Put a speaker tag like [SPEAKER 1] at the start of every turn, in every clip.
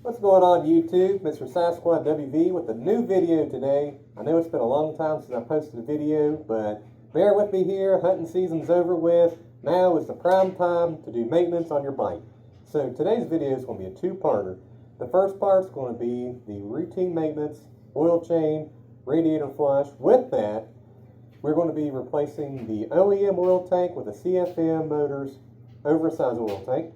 [SPEAKER 1] What's going on YouTube? Mr. Sasquatch WV with a new video today. I know it's been a long time since I posted a video, but bear with me here. Hunting season's over with. Now is the prime time to do maintenance on your bike. So today's video is going to be a two-parter. The first part is going to be the routine maintenance, oil change, radiator flush. With that, we're going to be replacing the OEM oil tank with a CFM Motors oversized oil tank.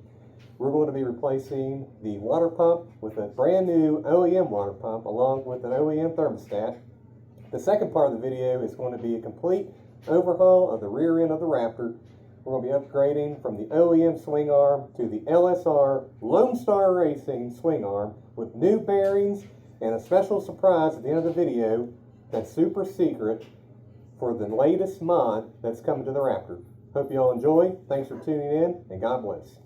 [SPEAKER 1] We're going to be replacing the water pump with a brand new OEM water pump along with an OEM thermostat. The second part of the video is going to be a complete overhaul of the rear end of the Raptor. We're going to be upgrading from the OEM swing arm to the LSR Lone Star Racing swing arm with new bearings and a special surprise at the end of the video that's super secret for the latest mod that's coming to the Raptor. Hope you all enjoy. Thanks for tuning in, and God bless.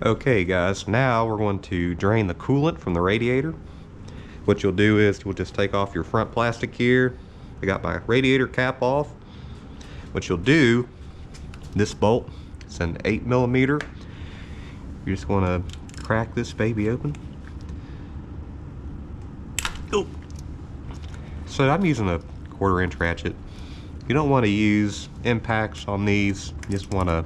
[SPEAKER 2] Okay guys, now we're going to drain the coolant from the radiator. What you'll do is you'll just take off your front plastic here. I got my radiator cap off. What you'll do, this bolt, it's an 8mm. You just want to crack this baby open. Oh. So I'm using a 1/4" ratchet. You don't want to use impacts on these. You just want to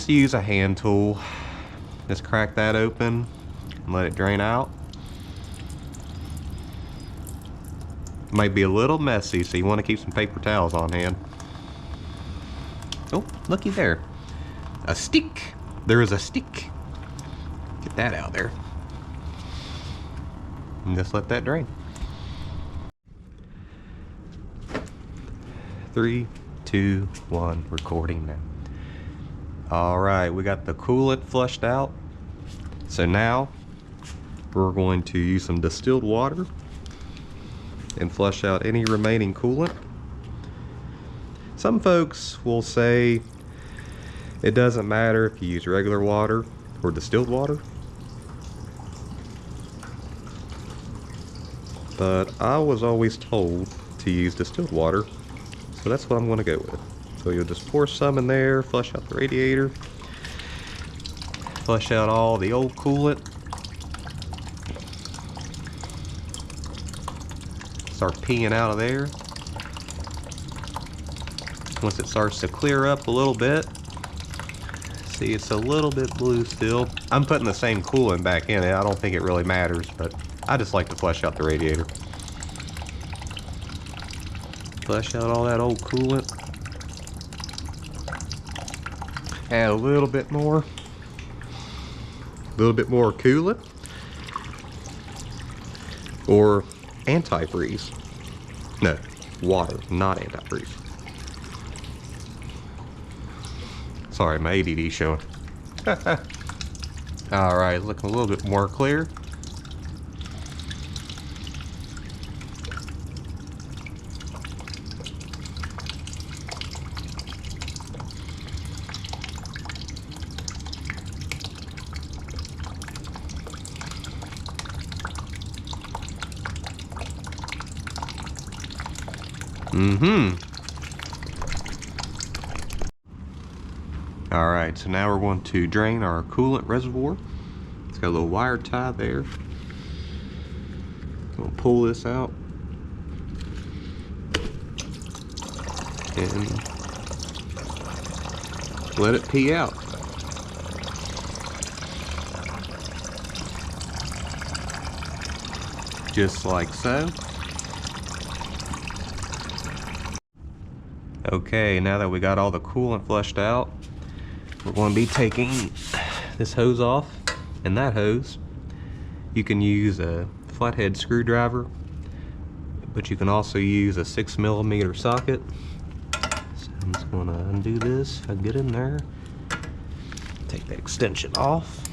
[SPEAKER 2] use a hand tool. Just crack that open and let it drain out. Might be a little messy, so you want to keep some paper towels on hand. Oh, looky there. A stick. There is a stick. Get that out there. And just let that drain. 3, 2, 1, recording now. Alright, we got the coolant flushed out. So now we're going to use some distilled water and flush out any remaining coolant. Some folks will say it doesn't matter if you use regular water or distilled water, but I was always told to use distilled water, so that's what I'm going to go with. So you'll just pour some in there, flush out the radiator, flush out all the old coolant. Start peeing out of there. Once it starts to clear up a little bit, see it's a little bit blue still. I'm putting the same coolant back in it. I don't think it really matters, but I just like to flush out the radiator. Flush out all that old coolant. Add a little bit more coolant or antifreeze. No, water, not antifreeze. Sorry, my ADD showing. Alright, looking a little bit more clear. Alright, so now we're going to drain our coolant reservoir. It's got a little wire tie there. We'll pull this out and let it pee out. Just like so. Okay, now that we got all the coolant flushed out, we're going to be taking this hose off and that hose. You can use a flathead screwdriver, but you can also use a 6mm socket. So I'm just going to undo this. I get in there, take the extension off.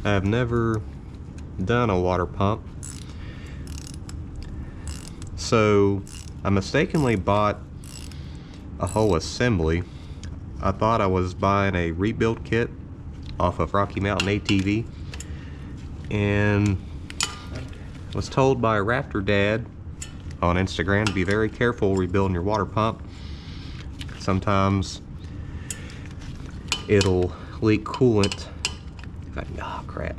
[SPEAKER 2] I've never done a water pump. So I mistakenly bought a whole assembly. I thought I was buying a rebuild kit off of Rocky Mountain ATV, and was told by Raptor Dad on Instagram to be very careful rebuilding your water pump. Sometimes it'll leak coolant, oh crap,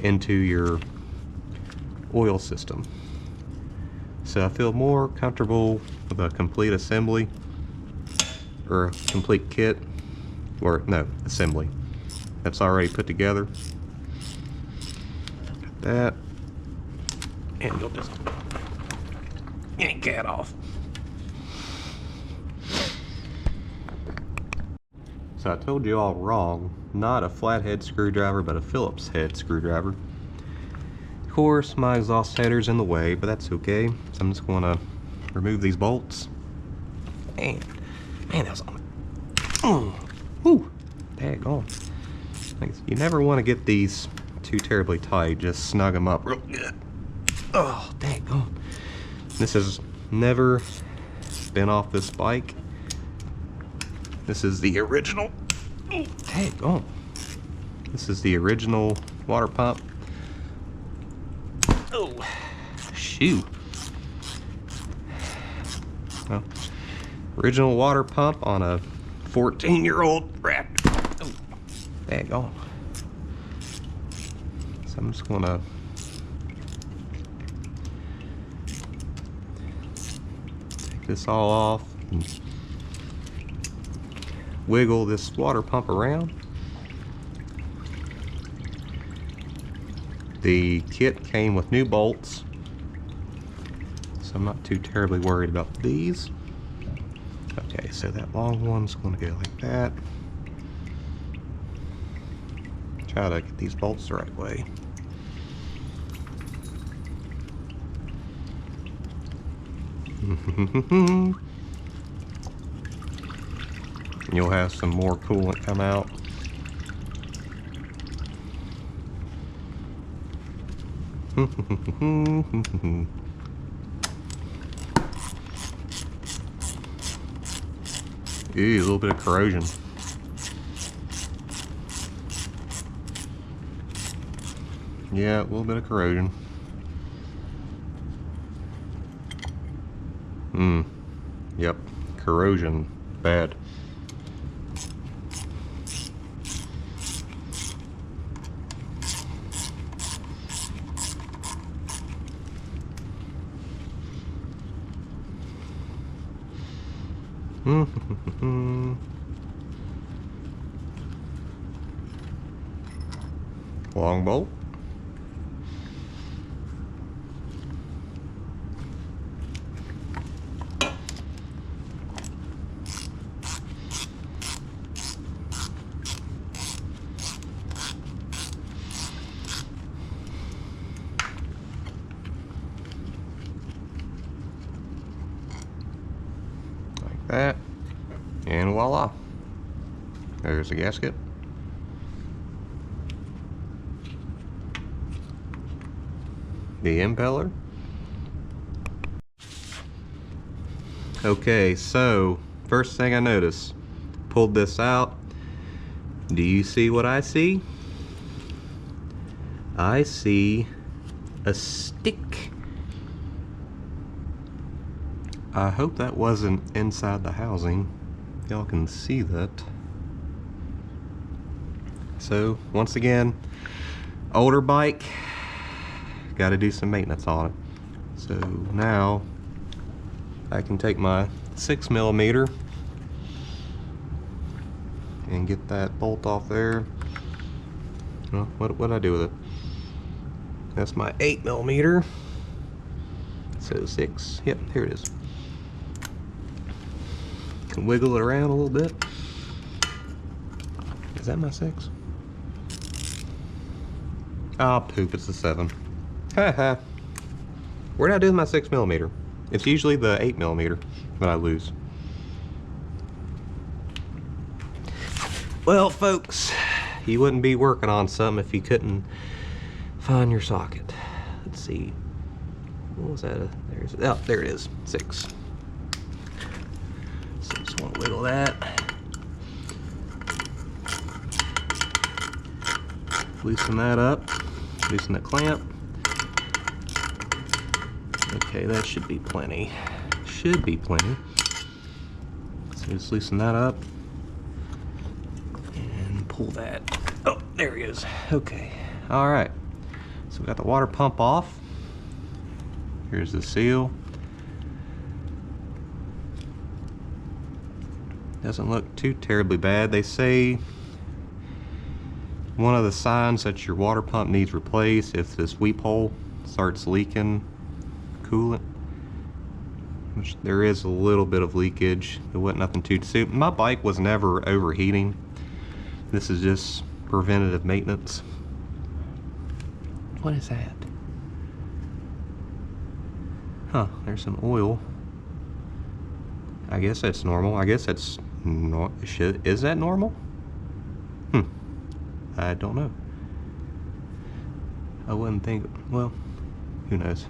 [SPEAKER 2] into your oil system. So I feel more comfortable with a complete assembly, or a complete kit, or no, assembly that's already put together. Got that, and you'll just yank that off. So I told you all wrong, not a flathead screwdriver, but a Phillips head screwdriver. Of course, my exhaust header's in the way, but that's okay. So I'm just gonna remove these bolts. Man, that was on. Whew, daggone. You never want to get these too terribly tight, just snug them up real good. Oh, daggone. This has never been off this bike. This is the original. Oh, daggone. This is the original water pump. Oh, shoot. Well, original water pump on a 14-year-old Raptor. Oh, daggone. So I'm just gonna take this all off and wiggle this water pump around. The kit came with new bolts, so I'm not too terribly worried about these. Okay, so that long one's going to go like that. Try to get these bolts the right way. You'll have some more coolant come out. Ooh, a little bit of corrosion. Yeah, a little bit of corrosion. Yep, corrosion, bad. Long bolt. Like that, and voila, there's the gasket. The impeller. Okay, so first thing I noticed, pulled this out. Do you see what I see? I see a stick. I hope that wasn't inside the housing. Y'all can see that. So once again, older bike, got to do some maintenance on it. So now I can take my 6mm and get that bolt off there. Well, what did I do with it? That's my 8mm. So 6. Yep, here it is. Can wiggle it around a little bit. Is that my 6? Ah, poop, it's a 7. Haha. Where did I do with my 6mm? It's usually the 8mm that I lose. Well, folks, you wouldn't be working on something if you couldn't find your socket. Let's see. What was that? Oh, there it is. 6. So just want to wiggle that. Loosen that up. Loosen the clamp. Okay, that should be plenty. Should be plenty. So just loosen that up and pull that. Oh, there he is. Okay. All right. So we got the water pump off. Here's the seal. Doesn't look too terribly bad. They say one of the signs that your water pump needs replaced if this weep hole starts leaking coolant, which there is a little bit of leakage. It wasn't nothing too soon. My bike was never overheating. This is just preventative maintenance. What is that? Huh, there's some oil. I guess that's normal. I guess that's is that normal? I don't know. I wouldn't think, well, who knows.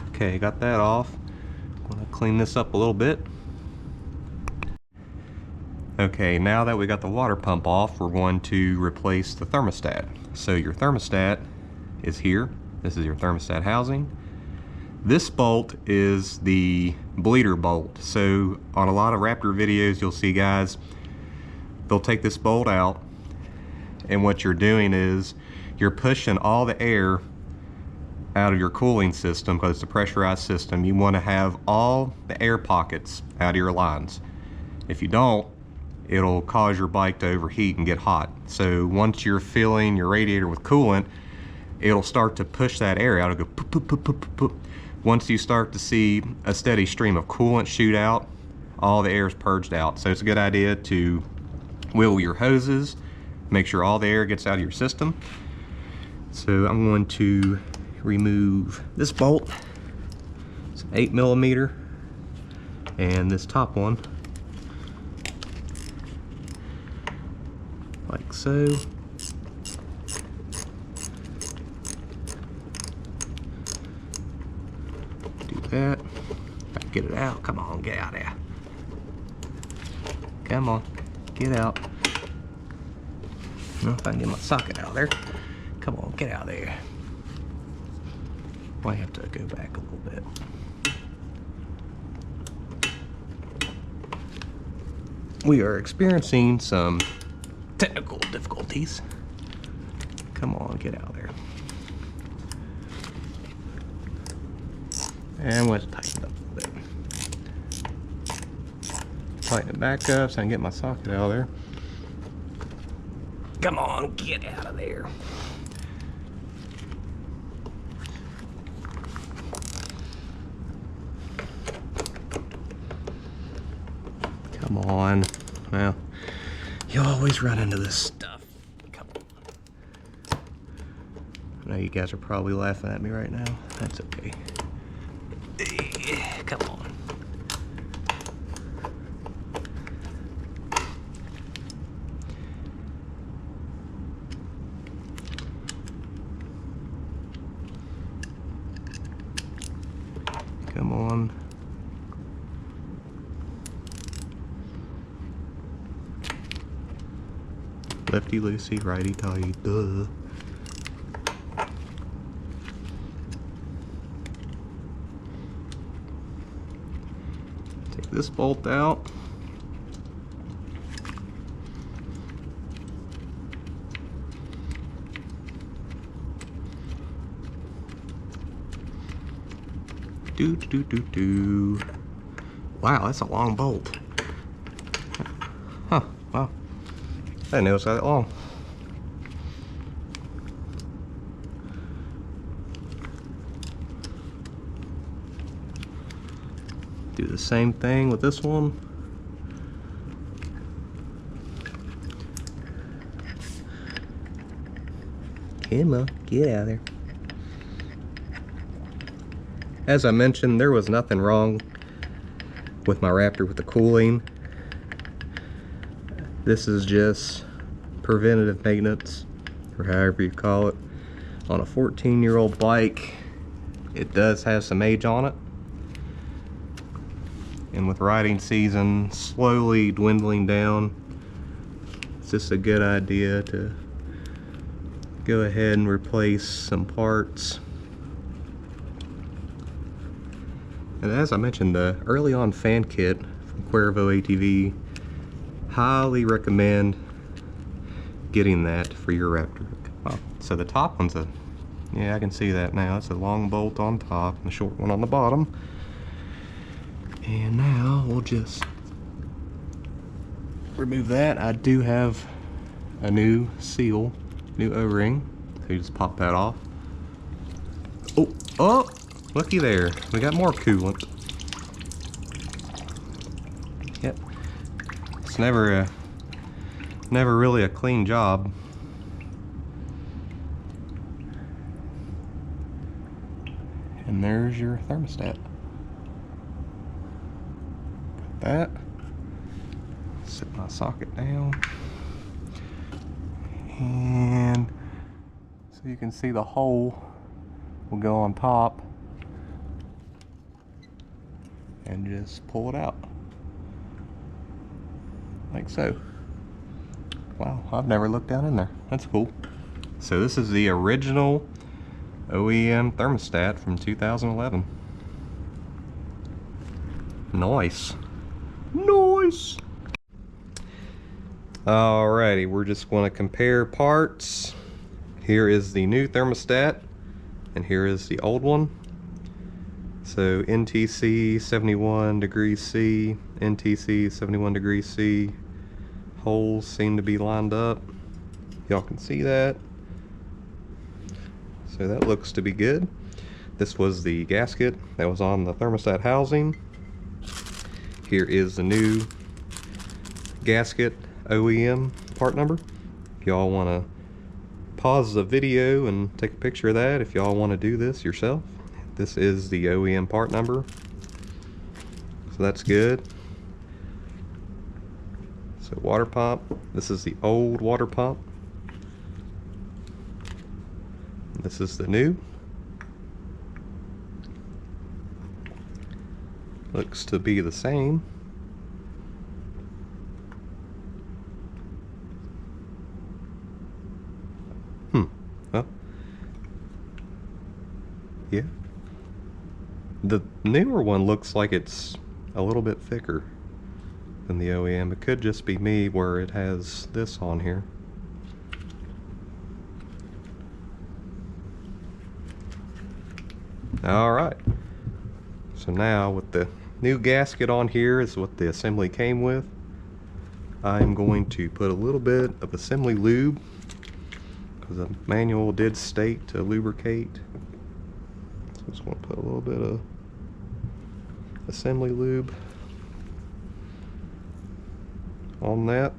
[SPEAKER 2] Okay, got that off. I'm gonna clean this up a little bit. Okay, now that we got the water pump off, we're going to replace the thermostat. So your thermostat is here. This is your thermostat housing. This bolt is the bleeder bolt. So on a lot of Raptor videos, you'll see guys, they'll take this bolt out, and what you're doing is you're pushing all the air out of your cooling system, because it's a pressurized system. You want to have all the air pockets out of your lines. If you don't, it'll cause your bike to overheat and get hot. So once you're filling your radiator with coolant, it'll start to push that air out. It'll go poop, poop, poop, poop, poop, poop. Once you start to see a steady stream of coolant shoot out, all the air is purged out. So it's a good idea to wheel your hoses, make sure all the air gets out of your system. So I'm going to remove this bolt. It's an 8mm, and this top one, like so. Do that. Get it out. Come on, get out there. Come on, get out. Well, if I can get my socket out of there. Come on, get out of there. Might have to go back a little bit. We are experiencing some technical difficulties. Come on, get out of there. And let's tighten it up a little bit. Tighten it back up so I can get my socket out of there. Come on, get out of there. Come on. Well, you always run into this stuff. Come on. I know you guys are probably laughing at me right now. That's okay. Come on. Come on. Lefty loosey, righty tighty, duh. Take this bolt out. Do. Wow, that's a long bolt. Huh, wow. I didn't know it was that long. Do the same thing with this one. Come on, get out of there. As I mentioned, there was nothing wrong with my Raptor with the cooling. This is just preventative maintenance, or however you call it, on a 14-year-old bike. It does have some age on it, and with riding season slowly dwindling down, it's just a good idea to go ahead and replace some parts. And as I mentioned, the early on fan kit from Cuervo ATV, highly recommend getting that for your Raptor. Oh, so the top one's yeah, I can see that now. It's a long bolt on top and a short one on the bottom. And now we'll just remove that. I do have a new seal, new O-ring. So you just pop that off. Oh, looky there. We got more coolant. Yep. It's never really a clean job. And there's your thermostat. Got that. Set my socket down. And so you can see the hole will go on top and just pull it out. Like so. Wow, I've never looked down in there. That's cool. So this is the original OEM thermostat from 2011. Nice. Nice. Alrighty, we're just going to compare parts. Here is the new thermostat, and here is the old one. So NTC 71 degrees C, NTC 71 degrees C. Holes seem to be lined up. Y'all can see that. So that looks to be good. This was the gasket that was on the thermostat housing. Here is the new gasket OEM part number. If y'all want to pause the video and take a picture of that, if y'all want to do this yourself. This is the OEM part number. So that's good. So water pump. This is the old water pump. This is the new. Looks to be the same. Well, yeah. The newer one looks like it's a little bit thicker than the OEM. It could just be me where it has this on here. Alright, so now with the new gasket on here is what the assembly came with. I'm going to put a little bit of assembly lube, because the manual did state to lubricate. So I'm just going to put a little bit of assembly lube on that.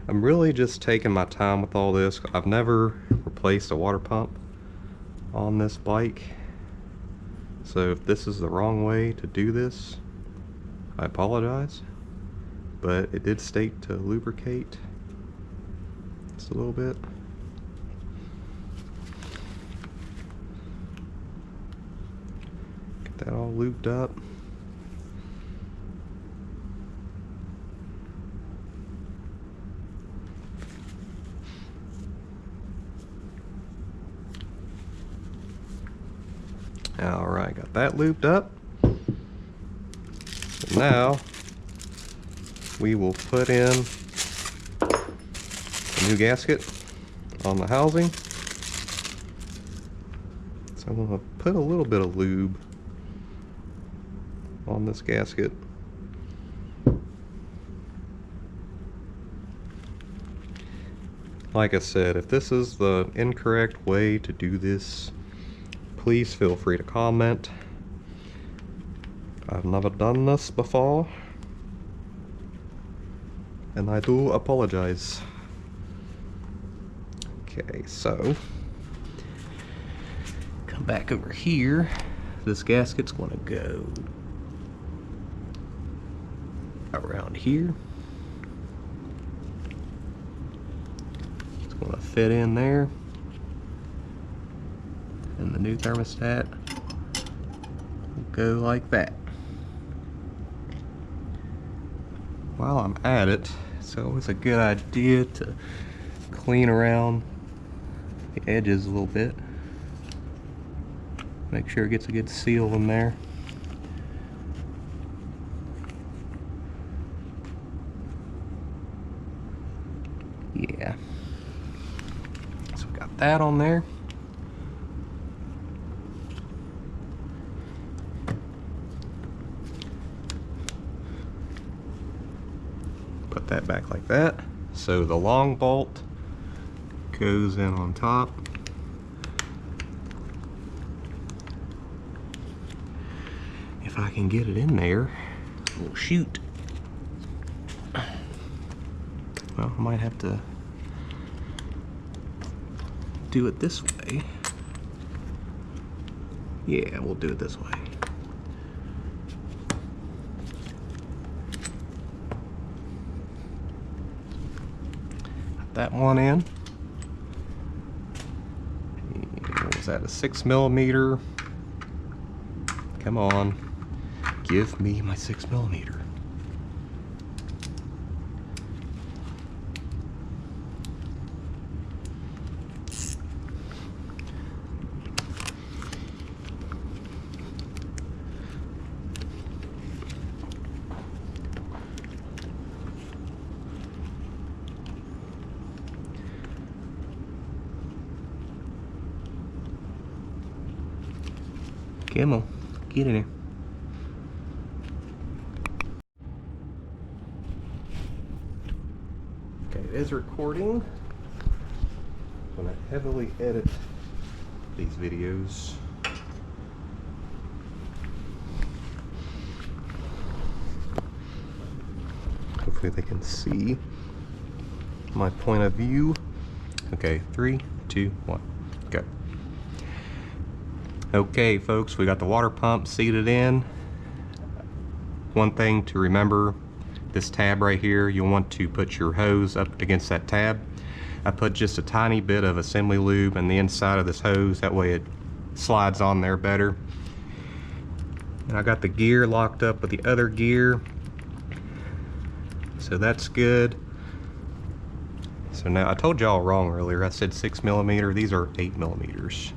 [SPEAKER 2] I'm really just taking my time with all this. I've never replaced a water pump on this bike, so if this is the wrong way to do this, I apologize, but it did state to lubricate just a little bit. Get that all lubed up. Alright, got that lubed up. So now we will put in a new gasket on the housing. So I'm going to put a little bit of lube on this gasket. Like I said, if this is the incorrect way to do this, please feel free to comment. I've never done this before, and I do apologize. Okay, so come back over here. This gasket's gonna go around here. It's going to fit in there. And the new thermostat will go like that. While I'm at it, it's always a good idea to clean around the edges a little bit. Make sure it gets a good seal in there. Yeah. So we got that on there. Put that back like that. So the long bolt goes in on top. If I can get it in there, we'll shoot. Well, I might have to do it this way. Yeah, we'll do it this way. Put that one in. What was that, a 6mm? Come on, give me my 6mm. Come on, get in there. Okay, it is recording. I'm gonna heavily edit these videos. Hopefully they can see my point of view. Okay, 3, 2, 1, go. Okay folks, we got the water pump seated in. One thing to remember, this tab right here, you'll want to put your hose up against that tab. I put just a tiny bit of assembly lube on the inside of this hose, that way it slides on there better. And I got the gear locked up with the other gear, so that's good. So now, I told y'all wrong earlier, I said 6mm, these are 8mm.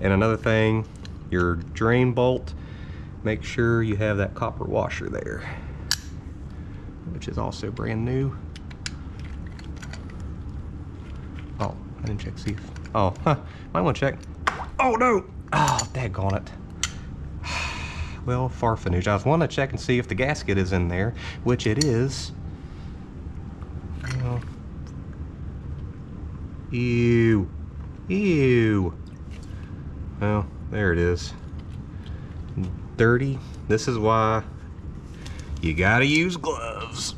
[SPEAKER 2] And another thing, your drain bolt, make sure you have that copper washer there, which is also brand new. Oh, I didn't check, see if, oh, might want to check. Oh no! Oh, daggone it. Well, farfanooge. I was wanting to check and see if the gasket is in there, which it is. Oh. Ew. Ew. Well, there it is. Dirty. This is why you gotta use gloves,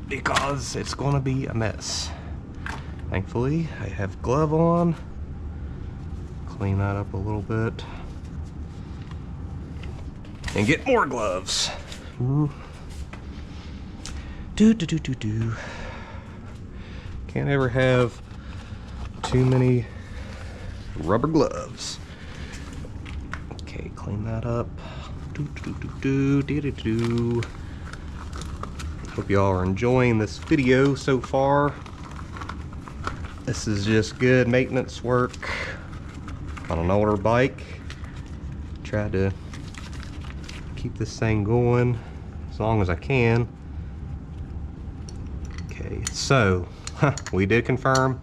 [SPEAKER 2] because it's gonna be a mess. Thankfully, I have glove on. Clean that up a little bit. And get more gloves. Ooh. Do. Can't ever have too many rubber gloves. Okay, clean that up. Hope y'all are enjoying this video so far. This is just good maintenance work on an older bike. Tried to keep this thing going as long as I can. Okay, so we did confirm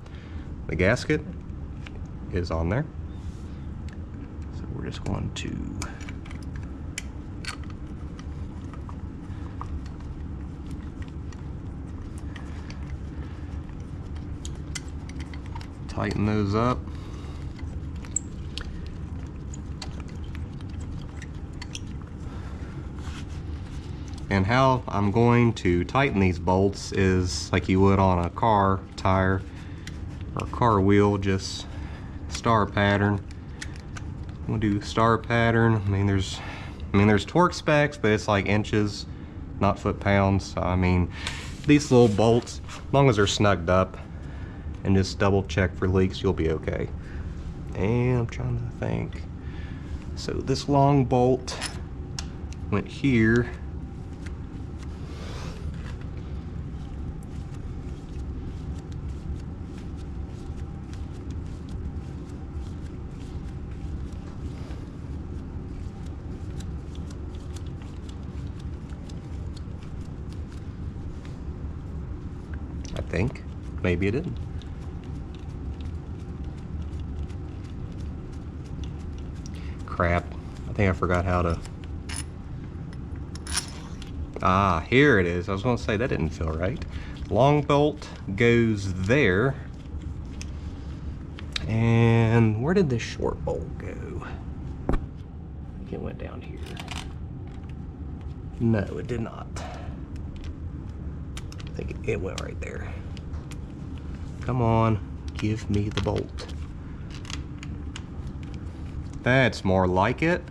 [SPEAKER 2] the gasket is on there. So we're just going to tighten those up. And how I'm going to tighten these bolts is like you would on a car tire or car wheel, just star pattern. I'm gonna do star pattern. I mean there's torque specs, but it's like inches not foot-pounds. So, I mean, these little bolts, as long as they're snugged up and just double check for leaks, you'll be okay. And I'm trying to think. So this long bolt went here. I think. Maybe it didn't. Crap. I think I forgot how to... Ah, here it is. I was going to say that didn't feel right. Long bolt goes there. And where did this short bolt go? I think it went down here. No, it did not. I think it went right there. Come on, give me the bolt. That's more like it.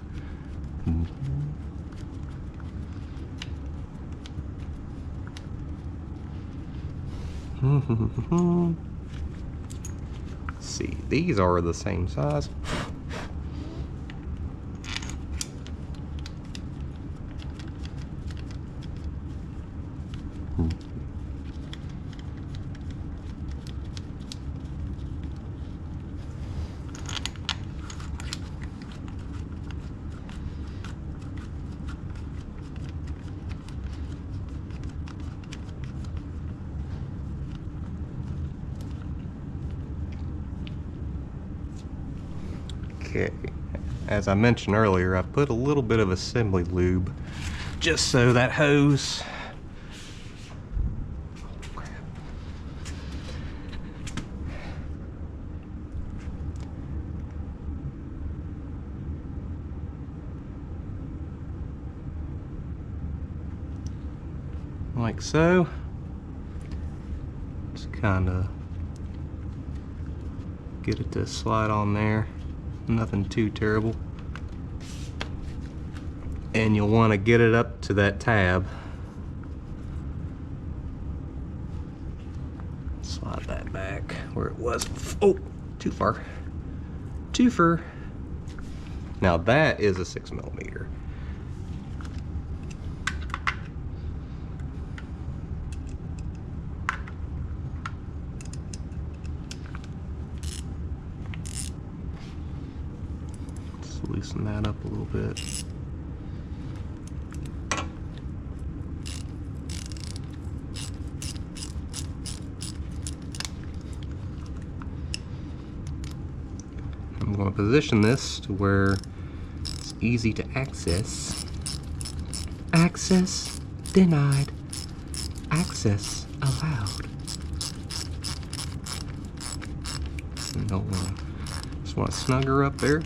[SPEAKER 2] See, these are the same size. Okay, as I mentioned earlier, I put a little bit of assembly lube just so that hose like so. Just kind of get it to slide on there. Nothing too terrible. And you'll want to get it up to that tab. Slide that back where it was. Oh, too far. Too far. Now that is a 6mm. Loosen that up a little bit. I'm going to position this to where it's easy to access. Access denied. Access allowed. And don't want to, just want to snug her up there.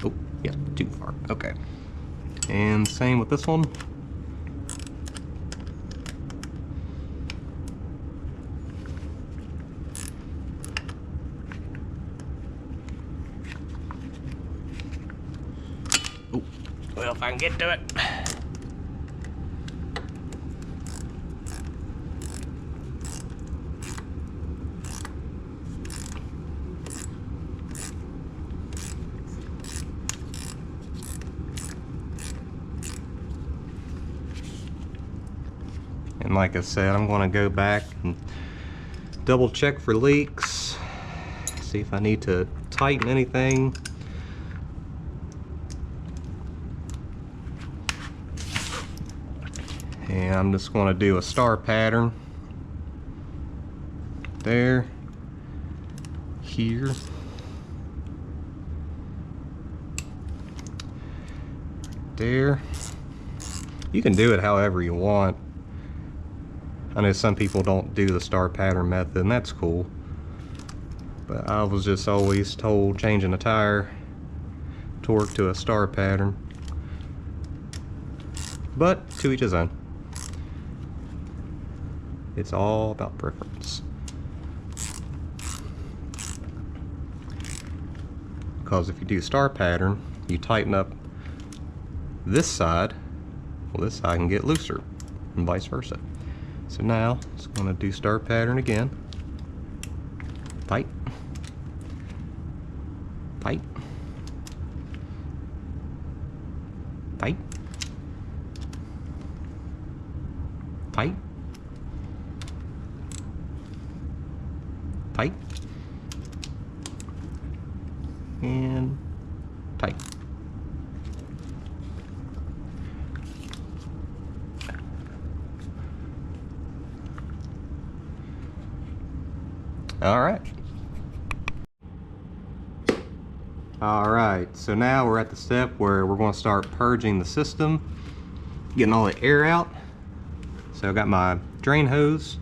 [SPEAKER 2] Oh, yeah, too far. Okay. And same with this one. Oh, well, if I can get to it. And like I said, I'm going to go back and double check for leaks, see if I need to tighten anything. And I'm just going to do a star pattern there, here, there. You can do it however you want. I know some people don't do the star pattern method, and that's cool. But I was just always told changing a tire, torque to a star pattern. But to each his own. It's all about preference. Because if you do star pattern, you tighten up this side, well, this side can get looser and vice versa. So now it's going to do star pattern again. Tight, tight, tight, tight, tight, and tight. All right. All right, so now we're at the step where we're going to start purging the system, getting all the air out. So I've got my drain hose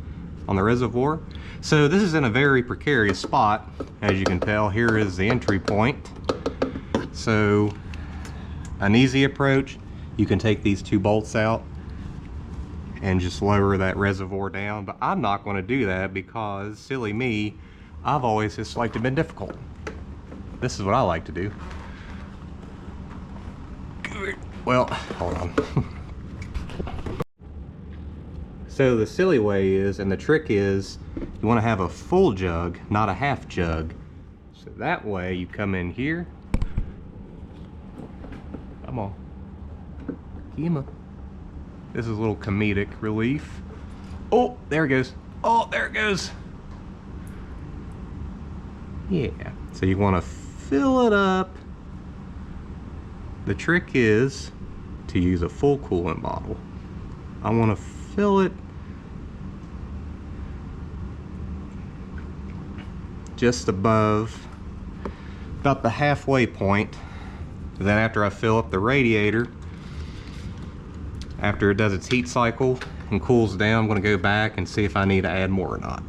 [SPEAKER 2] on the reservoir. So this is in a very precarious spot. As you can tell, here is the entry point. So an easy approach, you can take these two bolts out and just lower that reservoir down, but I'm not going to do that because, silly me, I've always just liked to be difficult. This is what I like to do. Well, hold on. So the silly way is, and the trick is, you want to have a full jug, not a half jug. So that way you come in here. Come on. Kima. This is a little comedic relief. Oh, there it goes. Oh, there it goes. Yeah. So you want to fill it up. The trick is to use a full coolant bottle. I want to fill it just above about the halfway point. Then after I fill up the radiator, after it does its heat cycle and cools down, I'm going to go back and see if I need to add more or not.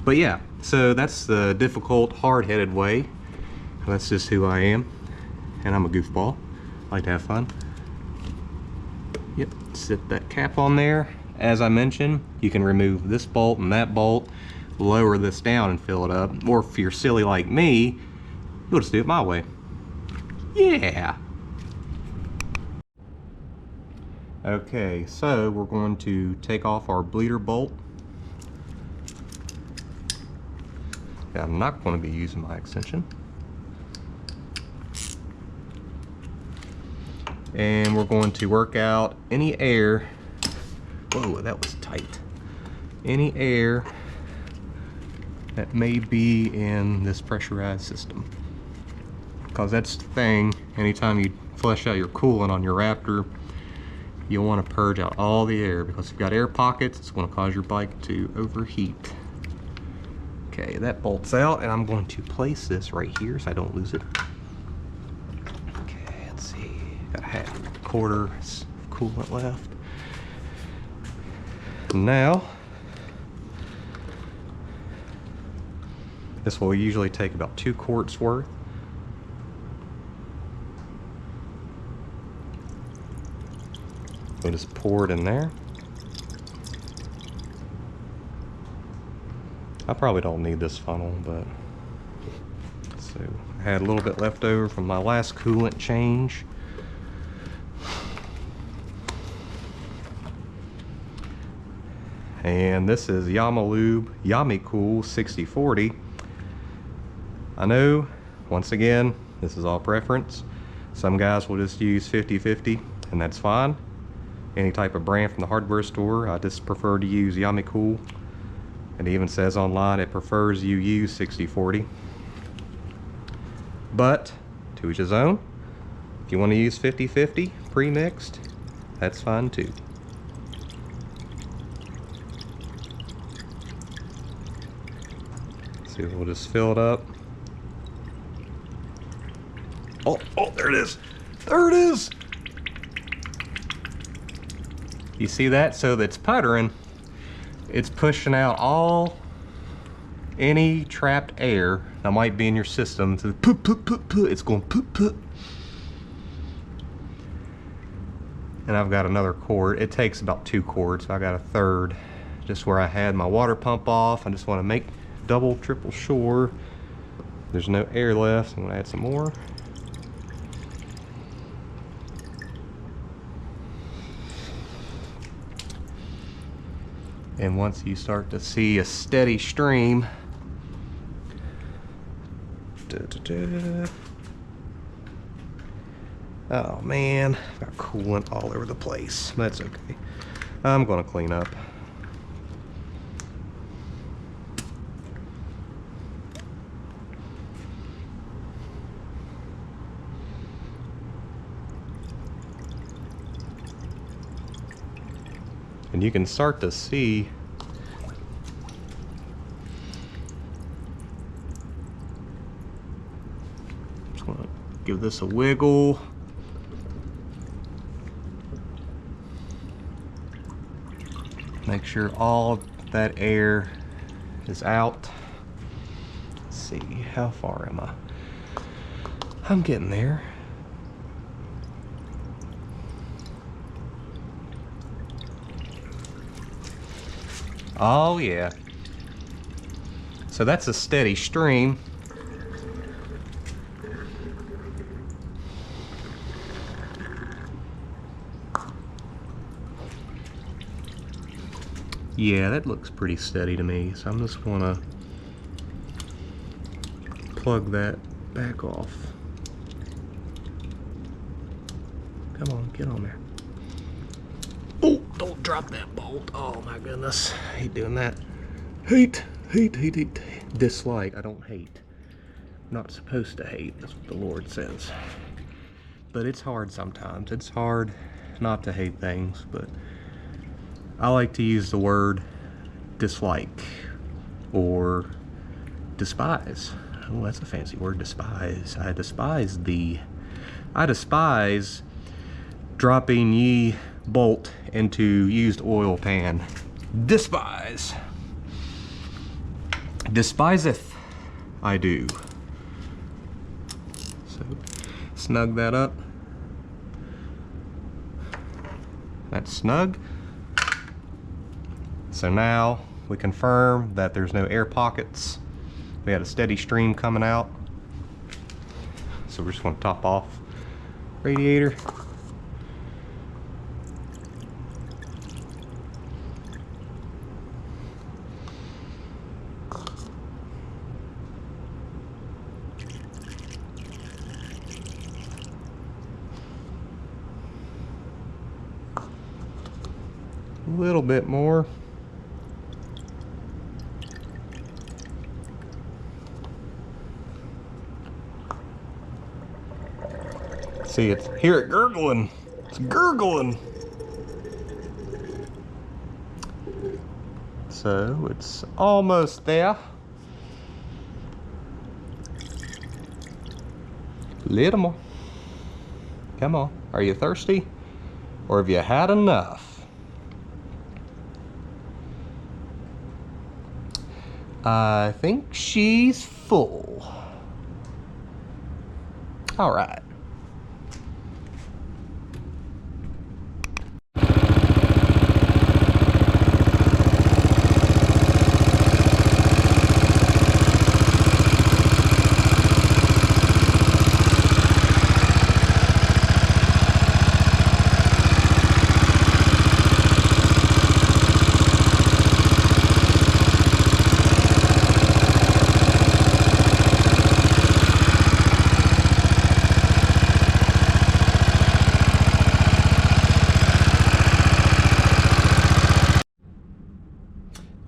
[SPEAKER 2] But yeah, so that's the difficult, hard-headed way. That's just who I am, and I'm a goofball. I like to have fun. Yep, sit that cap on there. As I mentioned, you can remove this bolt and that bolt, lower this down and fill it up. Or if you're silly like me, you'll just do it my way. Yeah! Okay, so we're going to take off our bleeder bolt. I'm not going to be using my extension. And we're going to work out any air. Whoa, that was tight. Any air that may be in this pressurized system. Because that's the thing, anytime you flush out your coolant on your Raptor, you'll want to purge out all the air, because if you've got air pockets, it's going to cause your bike to overheat. Okay, that bolts out, and I'm going to place this right here so I don't lose it. Okay, let's see. Got a half quarter coolant left. Now, this will usually take about 2 quarts worth. We'll just pour it in there. I probably don't need this funnel, but so I had a little bit left over from my last coolant change. And this is Yamalube Yamicool 6040. I know, once again, this is all preference. Some guys will just use 50/50, and that's fine. Any type of brand from the hardware store, I just prefer to use Yamicool. It even says online it prefers you use 60/40. But, to each his own. If you want to use 50/50 pre-mixed, that's fine too. So we'll just fill it up. Oh, there it is. There it is. You see that? So that's puttering. It's pushing out any trapped air that might be in your system. So it's going poop. And I've got another quart. It takes about 2 quarts. I got a third. Just where I had my water pump off. I just want to make double, triple sure there's no air left. I'm going to add some more. And once you start to see a steady stream, oh man, got coolant all over the place. That's okay. I'm gonna clean up. And you can start to see just want to give this a wiggle. Make sure all that air is out. Let's see, how far am I? I'm getting there. Oh yeah. So that's a steady stream. Yeah, that looks pretty steady to me. So I'm just gonna plug that back off. Come on, get on there. Oh, don't drop that bolt. Oh my goodness. I hate doing that. Hate. Dislike. I don't hate. I'm not supposed to hate. That's what the Lord says. But it's hard sometimes. It's hard not to hate things, but I like to use the word dislike or despise. Oh, that's a fancy word, despise. I despise thee. I despise dropping ye bolt into used oil pan. Despise. Despiseth I do. So snug that up. That's snug. So now we confirm that there's no air pockets. We had a steady stream coming out. So we're just going to top off radiator. A little bit more. See, it's hear it gurgling. It's gurgling. So it's almost there. Little more. Come on. Are you thirsty? Or have you had enough? I think she's full. All right.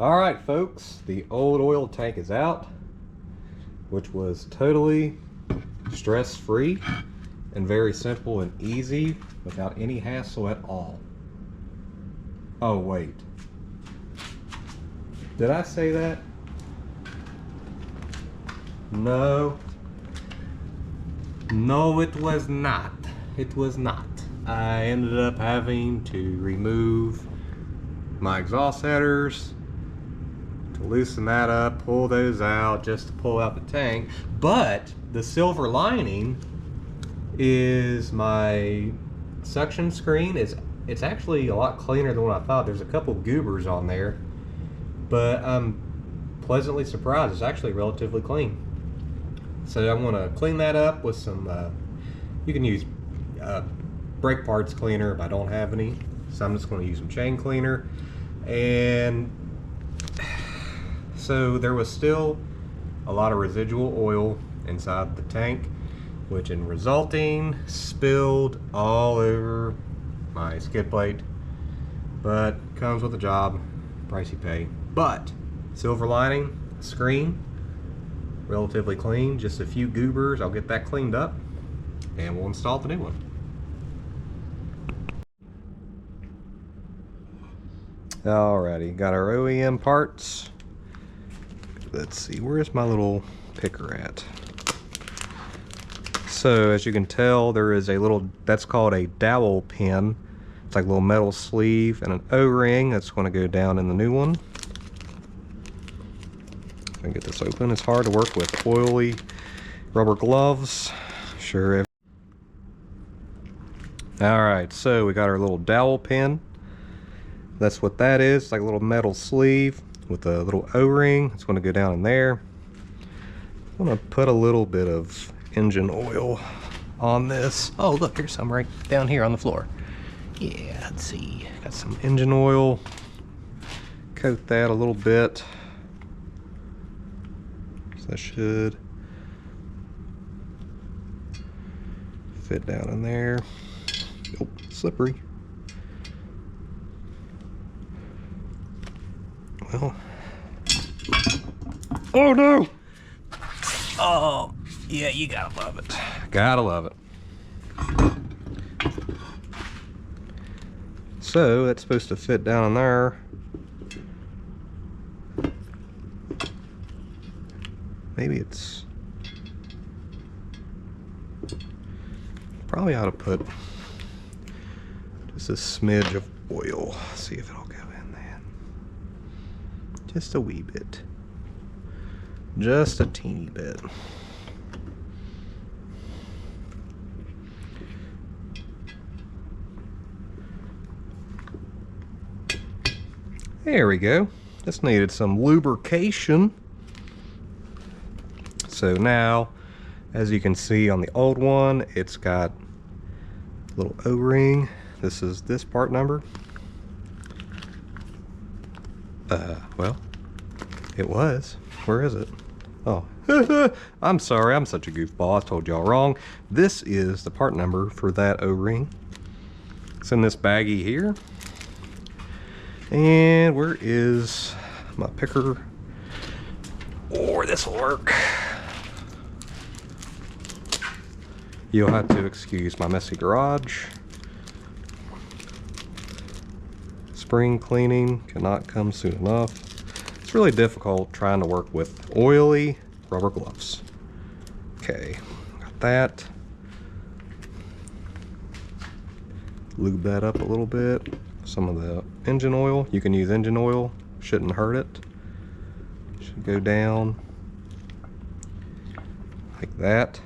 [SPEAKER 2] All right, folks, the old oil tank is out, which was totally stress-free and very simple and easy without any hassle at all. Oh, wait. Did I say that? No. No, it was not. It was not. I ended up having to remove my exhaust headers, to loosen that up, pull those out just to pull out the tank. But the silver lining is my suction screen it's actually a lot cleaner than what I thought. There's a couple goobers on there, but I'm pleasantly surprised. It's actually relatively clean. So I'm gonna clean that up with some you can use brake parts cleaner if I don't have any. So I'm just gonna use some chain cleaner And so there was still a lot of residual oil inside the tank, which in resulting spilled all over my skid plate. But comes with a job, price you pay. But silver lining, screen relatively clean, just a few goobers. I'll get that cleaned up and we'll install the new one. Alrighty, got our OEM parts. Let's see, where's my little picker at? So as you can tell, there is a little, that's called a dowel pin. It's like a little metal sleeve and an O-ring that's going to go down in the new one. If I can get this open, it's hard to work with oily rubber gloves. Sure. Alright, so we got our little dowel pin. That's what that is. It's like a little metal sleeve with a little O-ring. It's going to go down in there. I'm going to put a little bit of engine oil on this. Oh, look, there's some right down here on the floor. Yeah, let's see. Got some engine oil. Coat that a little bit. So that should fit down in there. Oh, slippery. Well. Oh no! Oh, yeah, you gotta love it. Gotta love it. So that's supposed to fit down in there. Maybe it's, probably ought to put just a smidge of oil. See if it'll go in there. Just a wee bit. Just a teeny bit. There we go. This needed some lubrication. So now, as you can see on the old one, it's got a little O-ring. This is this part number. Well, it was. Where is it? Oh, I'm sorry, I'm such a goofball. I told y'all wrong. This is the part number for that O-ring. It's in this baggie here. And where is my picker? Or this will work. You'll have to excuse my messy garage. Spring cleaning cannot come soon enough. It's really difficult trying to work with oily rubber gloves. Okay, got that. Lube that up a little bit. Some of the engine oil. You can use engine oil. Shouldn't hurt it. Should go down like that.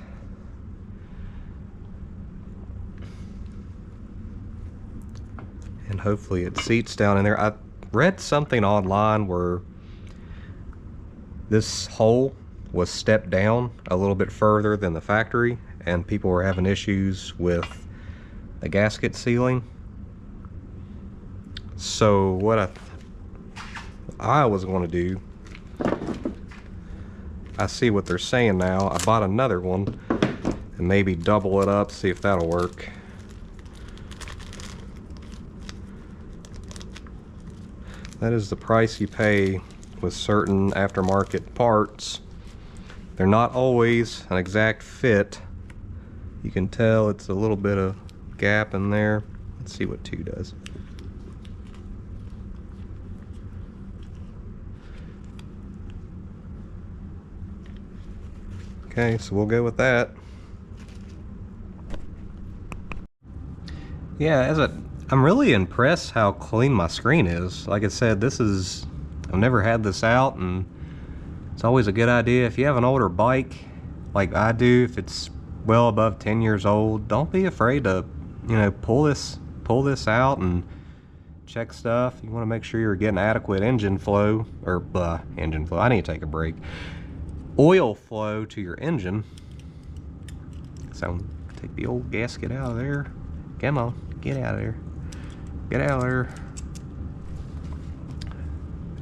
[SPEAKER 2] And hopefully it seats down in there. I read something online where this hole was stepped down a little bit further than the factory, and people were having issues with the gasket sealing. So what I was going to do, I see what they're saying now. I bought another one and maybe double it up, see if that'll work. That is the price you pay with certain aftermarket parts. They're not always an exact fit. You can tell it's a little bit of gap in there. Let's see what 2 does. Okay, so we'll go with that. Yeah, I'm really impressed how clean my screen is. Like I said, I've never had this out, and it's always a good idea. If you have an older bike, like I do, if it's well above 10 years old, don't be afraid to, pull this out and check stuff. You want to make sure you're getting adequate engine flow, or engine flow. I need to take a break. Oil flow to your engine. So take the old gasket out of there. Come on, get out of there. Get out of there.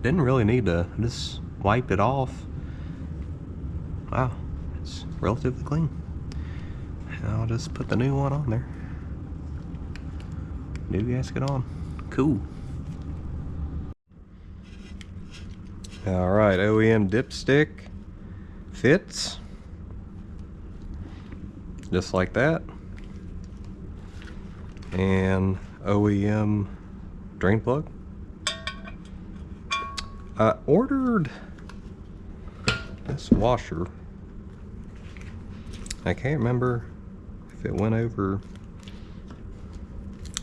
[SPEAKER 2] didn't really need to just wipe it off. Wow, it's relatively clean. I'll just put the new one on there. New gasket on. Cool. Alright, OEM dipstick fits. Just like that. And OEM drain plug. I ordered this washer. I can't remember if it went over.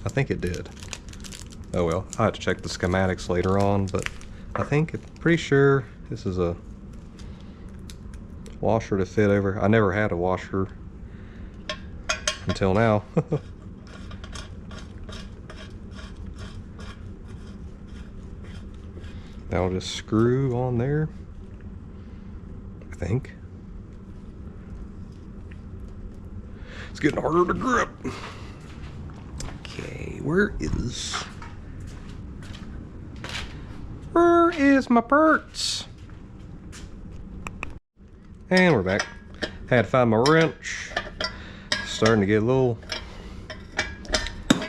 [SPEAKER 2] I think it did. Oh well, I'll have to check the schematics later on, but I think, pretty sure this is a washer to fit over. I never had a washer until now. That'll just screw on there, I think. It's getting harder to grip. Okay, where is my parts? And we're back. Had to find my wrench. Starting to get a little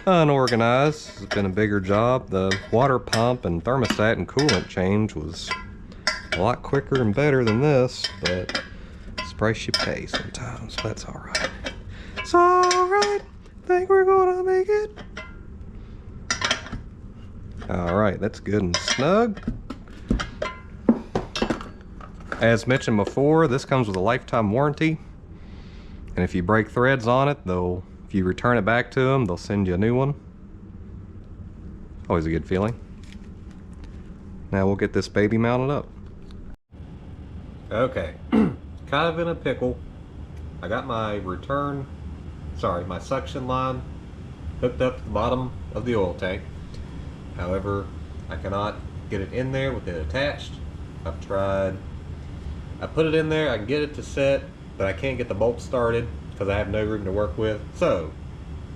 [SPEAKER 2] unorganized. It's been a bigger job. The water pump and thermostat and coolant change was a lot quicker and better than this, but it's the price you pay sometimes. That's alright. It's alright. Think we're gonna make it. Alright, that's good and snug. As mentioned before, this comes with a lifetime warranty. And if you break threads on it, if you return it back to them, they'll send you a new one. Always a good feeling. Now we'll get this baby mounted up. Okay, kind of in a pickle. I got my my suction line hooked up to the bottom of the oil tank. However, I cannot get it in there with it attached. I've tried. I put it in there, I can get it to set, but I can't get the bolt started because I have no room to work with. So,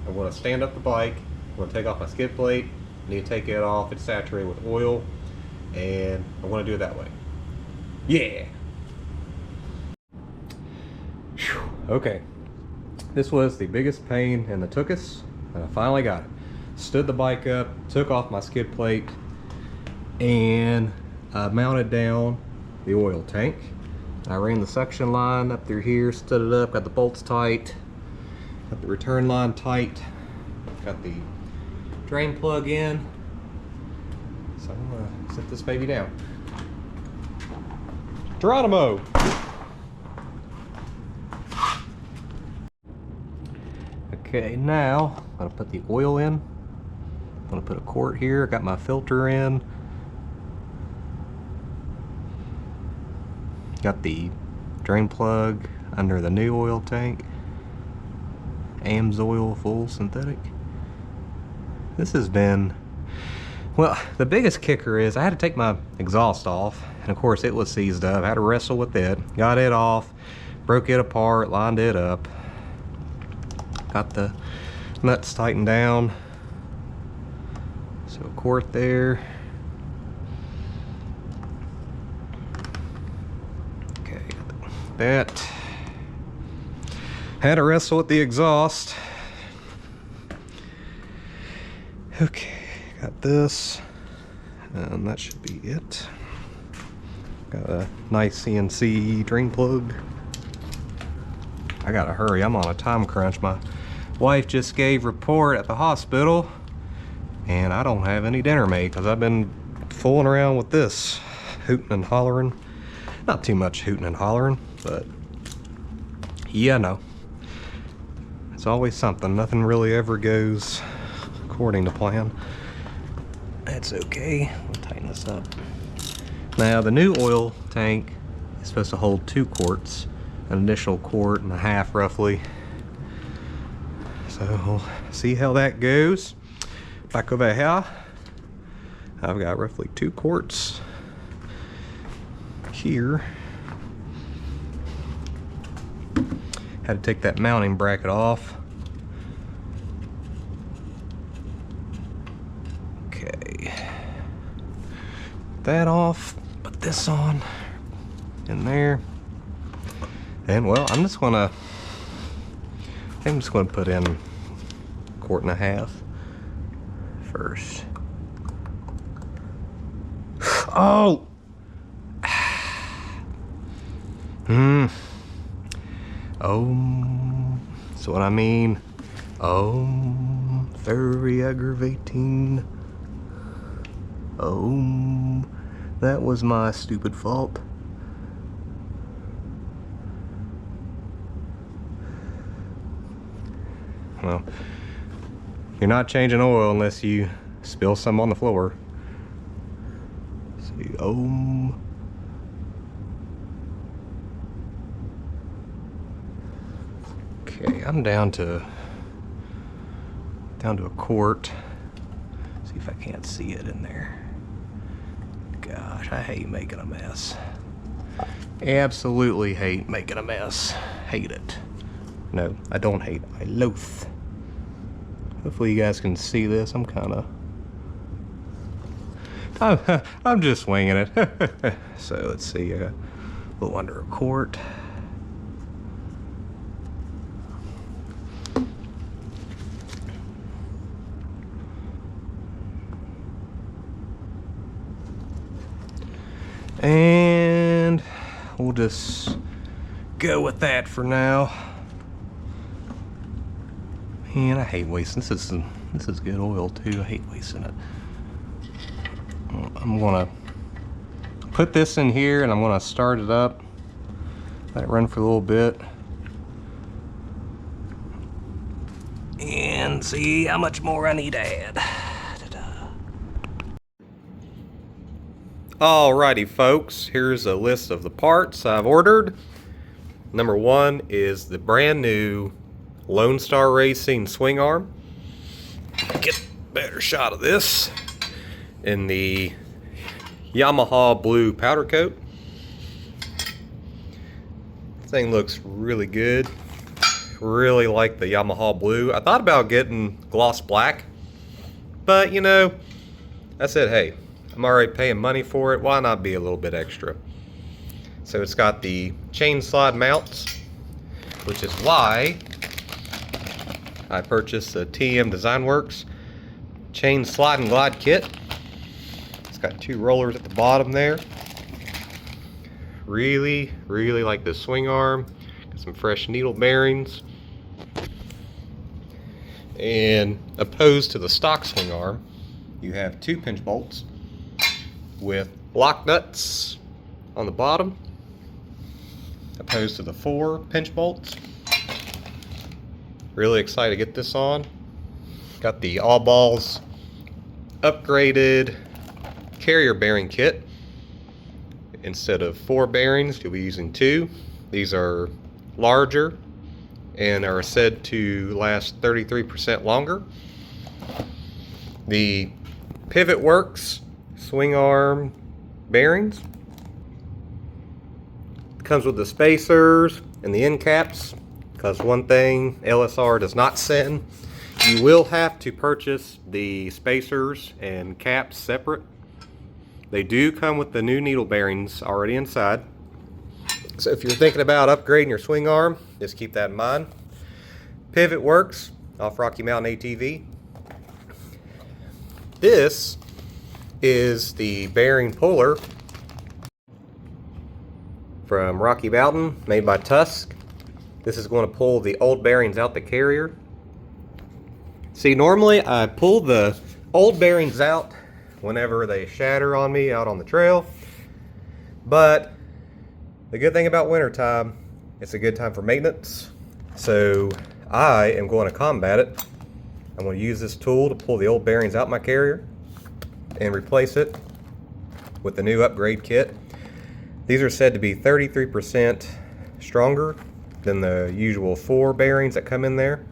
[SPEAKER 2] I'm going to stand up the bike, I'm going to take off my skid plate, I need to take it off, it's saturated with oil, and I want to do it that way. Yeah! Whew. Okay, this was the biggest pain in the tuchus, and I finally got it. Stood the bike up, took off my skid plate, and I mounted down the oil tank. I ran the suction line up through here, stood it up, got the bolts tight, got the return line tight, got the drain plug in. So I'm gonna set this baby down. Geronimo! Okay, now I'm gonna put the oil in. I'm gonna put a quart here, got my filter in. Got the drain plug under the new oil tank. AMSOIL full synthetic. This has been, well, the biggest kicker is I had to take my exhaust off, and of course it was seized up. I had to wrestle with it, got it off, broke it apart, lined it up, got the nuts tightened down. So a quart there. That had to wrestle with the exhaust. Okay, got this, and that should be it. Got a nice CNC drain plug. I gotta hurry, I'm on a time crunch. My wife just gave report at the hospital, and I don't have any dinner made because I've been fooling around with this, hooting and hollering. Not too much hooting and hollering, but yeah, no. It's always something. Nothing really ever goes according to plan. That's okay. We'll tighten this up. Now, the new oil tank is supposed to hold 2 quarts, an additional quart and a half roughly. So we'll see how that goes. Back over here, I've got roughly 2 quarts here. Had to take that mounting bracket off. Okay. that off, put this on in there. And well, I'm just gonna put in 1.5 quart first. Oh! That's what I mean. Very aggravating. That was my stupid fault. Well, you're not changing oil unless you spill some on the floor. See, okay, I'm down to a quart. See if I can't see it in there. Gosh, I hate making a mess. Absolutely hate making a mess. Hate it. No, I don't hate, I loathe. Hopefully you guys can see this. I'm just winging it. So let's see, a little under a quart. And we'll just go with that for now. Man, I hate wasting this. Is good oil too. I hate wasting it. I'm gonna put this in here and I'm gonna start it up. Let it run for a little bit. And see how much more I need to add. Alrighty folks, here's a list of the parts I've ordered. Number 1 is the brand new Lone Star Racing swing arm. Get a better shot of this in the Yamaha blue powder coat. Thing looks really good. Really like the Yamaha blue. I thought about getting gloss black, but you know, I said, hey, I'm already paying money for it. Why not be a little bit extra? So it's got the chain slide mounts, which is why I purchased the TM Design Works chain slide and glide kit. It's got 2 rollers at the bottom there. Really like this swing arm. Got some fresh needle bearings. And opposed to the stock swing arm, you have 2 pinch bolts with lock nuts on the bottom, opposed to the 4 pinch bolts. Really excited to get this on. Got the All Balls upgraded carrier bearing kit. Instead of 4 bearings, you'll be using 2. These are larger and are said to last 33% longer. The Pivot Works swing arm bearings comes with the spacers and the end caps, because one thing LSR does not send, you will have to purchase the spacers and caps separate. They do come with the new needle bearings already inside. So if you're thinking about upgrading your swing arm, just keep that in mind. Pivot Works off Rocky Mountain ATV. This is the bearing puller from Rocky Mountain, made by Tusk. This is going to pull the old bearings out the carrier. See, normally I pull the old bearings out whenever they shatter on me out on the trail, but the good thing about wintertime, it's a good time for maintenance. So I am going to combat it. I'm going to use this tool to pull the old bearings out my carrier and replace it with the new upgrade kit. These are said to be 33% stronger than the usual 4 bearings that come in there.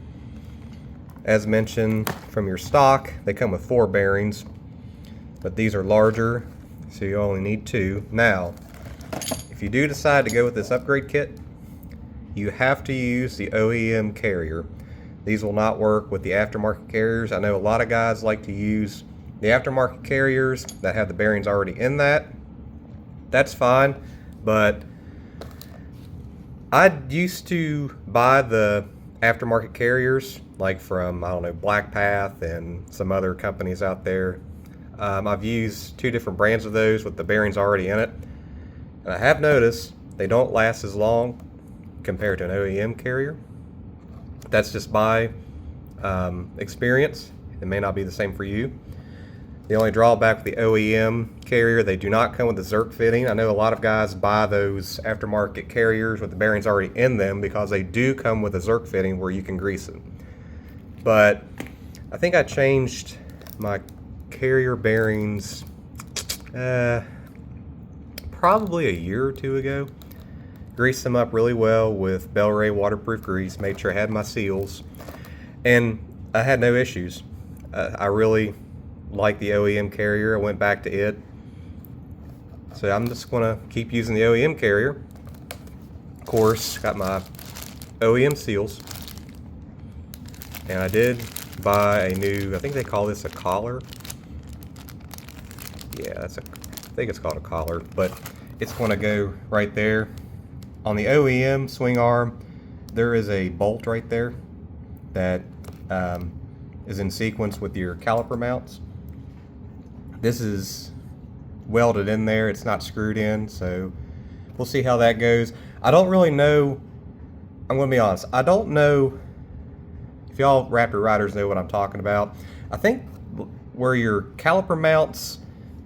[SPEAKER 2] As mentioned, from your stock, they come with 4 bearings, but these are larger, so you only need 2. Now, if you do decide to go with this upgrade kit, you have to use the OEM carrier. These will not work with the aftermarket carriers. I know a lot of guys like to use the aftermarket carriers that have the bearings already in that, that's fine. But I used to buy the aftermarket carriers like from, I don't know, Black Path and some other companies out there. I've used 2 different brands of those with the bearings already in it, and I have noticed they don't last as long compared to an OEM carrier. That's just my experience. It may not be the same for you. The only drawback with the OEM carrier, they do not come with the Zerk fitting. I know a lot of guys buy those aftermarket carriers with the bearings already in them because they do come with a Zerk fitting where you can grease it. But I think I changed my carrier bearings probably a year or 2 ago. Greased them up really well with Bel-Ray waterproof grease, made sure I had my seals, and I had no issues. I really like the OEM carrier. I went back to it. So I'm just going to keep using the OEM carrier. Of course, got my OEM seals. And I did buy a new, I think they call this a collar. Yeah, I think it's called a collar, but it's going to go right there. On the OEM swing arm, there is a bolt right there that is in sequence with your caliper mounts. This is welded in there, it's not screwed in, so we'll see how that goes. I don't really know, I'm going to be honest, I don't know if y'all Raptor riders know what I'm talking about. I think where your caliper mounts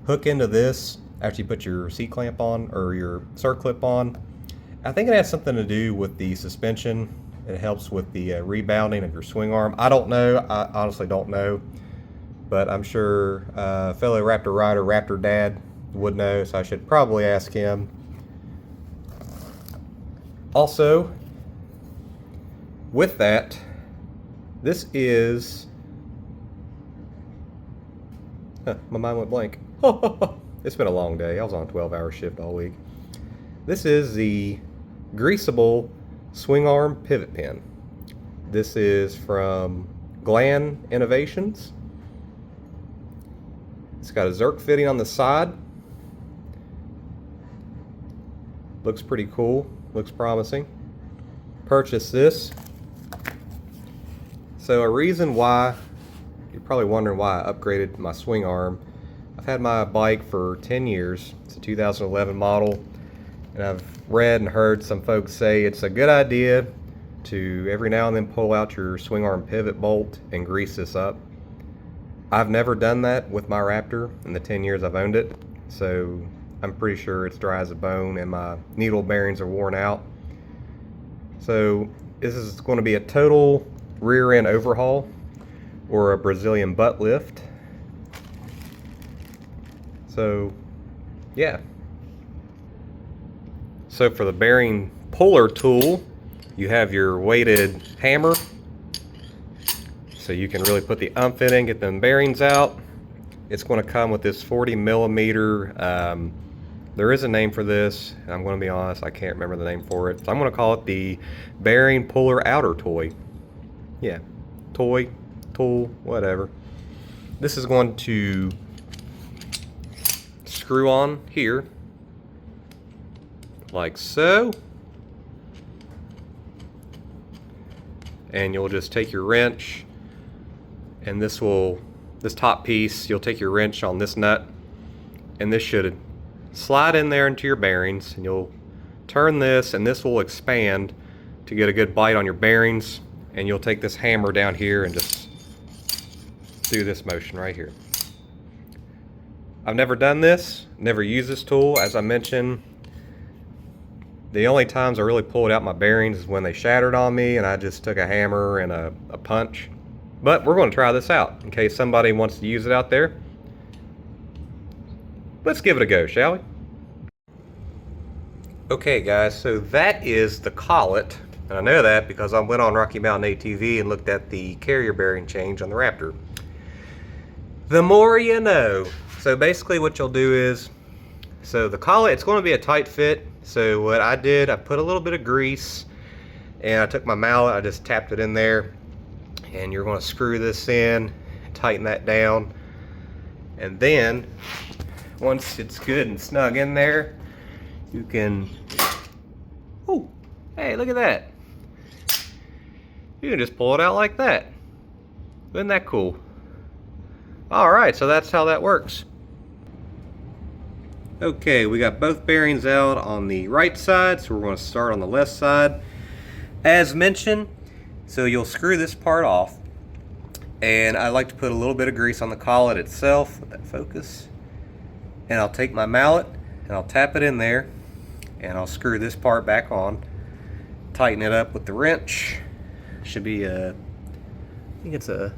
[SPEAKER 2] hook into this after you put your C-clamp on or your circlip on, I think it has something to do with the suspension. It helps with the rebounding of your swing arm. I don't know, I honestly don't know. But I'm sure fellow Raptor rider, Raptor Dad, would know, so I should probably ask him. Also, with that, this is... my mind went blank. It's been a long day. I was on a 12-hour shift all week. This is the greasable swing arm pivot pin. This is from Glan Innovations. It's got a Zerk fitting on the side. Looks pretty cool, looks promising. Purchased this. So a reason why, you're probably wondering why I upgraded my swing arm. I've had my bike for 10 years. It's a 2011 model. And I've read and heard some folks say it's a good idea to every now and then pull out your swing arm pivot bolt and grease this up. I've never done that with my Raptor in the 10 years I've owned it, so I'm pretty sure it's dry as a bone and my needle bearings are worn out. So this is going to be a total rear end overhaul or a Brazilian butt lift. So yeah. So for the bearing puller tool, you have your weighted hammer. So you can really put the umph in, get them bearings out. It's going to come with this 40 millimeter, there is a name for this. I'm going to be honest, I can't remember the name for it. So I'm going to call it the bearing puller outer toy. Yeah, toy, tool, whatever. This is going to screw on here, like so. And you'll just take your wrench, and this top piece, you'll take your wrench on this nut, and this should slide in there into your bearings, and you'll turn this, and this will expand to get a good bite on your bearings, and you'll take this hammer down here and just do this motion right here. I've never done this, never used this tool. As I mentioned, the only times I really pulled out my bearings is when they shattered on me and I just took a hammer and a punch. But we're going to try this out in case somebody wants to use it out there. Let's give it a go, shall we? Okay guys, so that is the collet. And I know that because I went on Rocky Mountain ATV and looked at the carrier bearing change on the Raptor. The more you know. So basically what you'll do is, so the collet, it's going to be a tight fit. So what I did, I put a little bit of grease and I took my mallet, I just tapped it in there, and you're going to screw this in, tighten that down. And then, once it's good and snug in there, you can, oh, hey, look at that. You can just pull it out like that. Isn't that cool? All right, so that's how that works. Okay, we got both bearings out on the right side, so we're going to start on the left side. As mentioned, so you'll screw this part off, and I like to put a little bit of grease on the collet itself. Let that focus. And I'll take my mallet and I'll tap it in there, and I'll screw this part back on. Tighten it up with the wrench. Should be I think it's a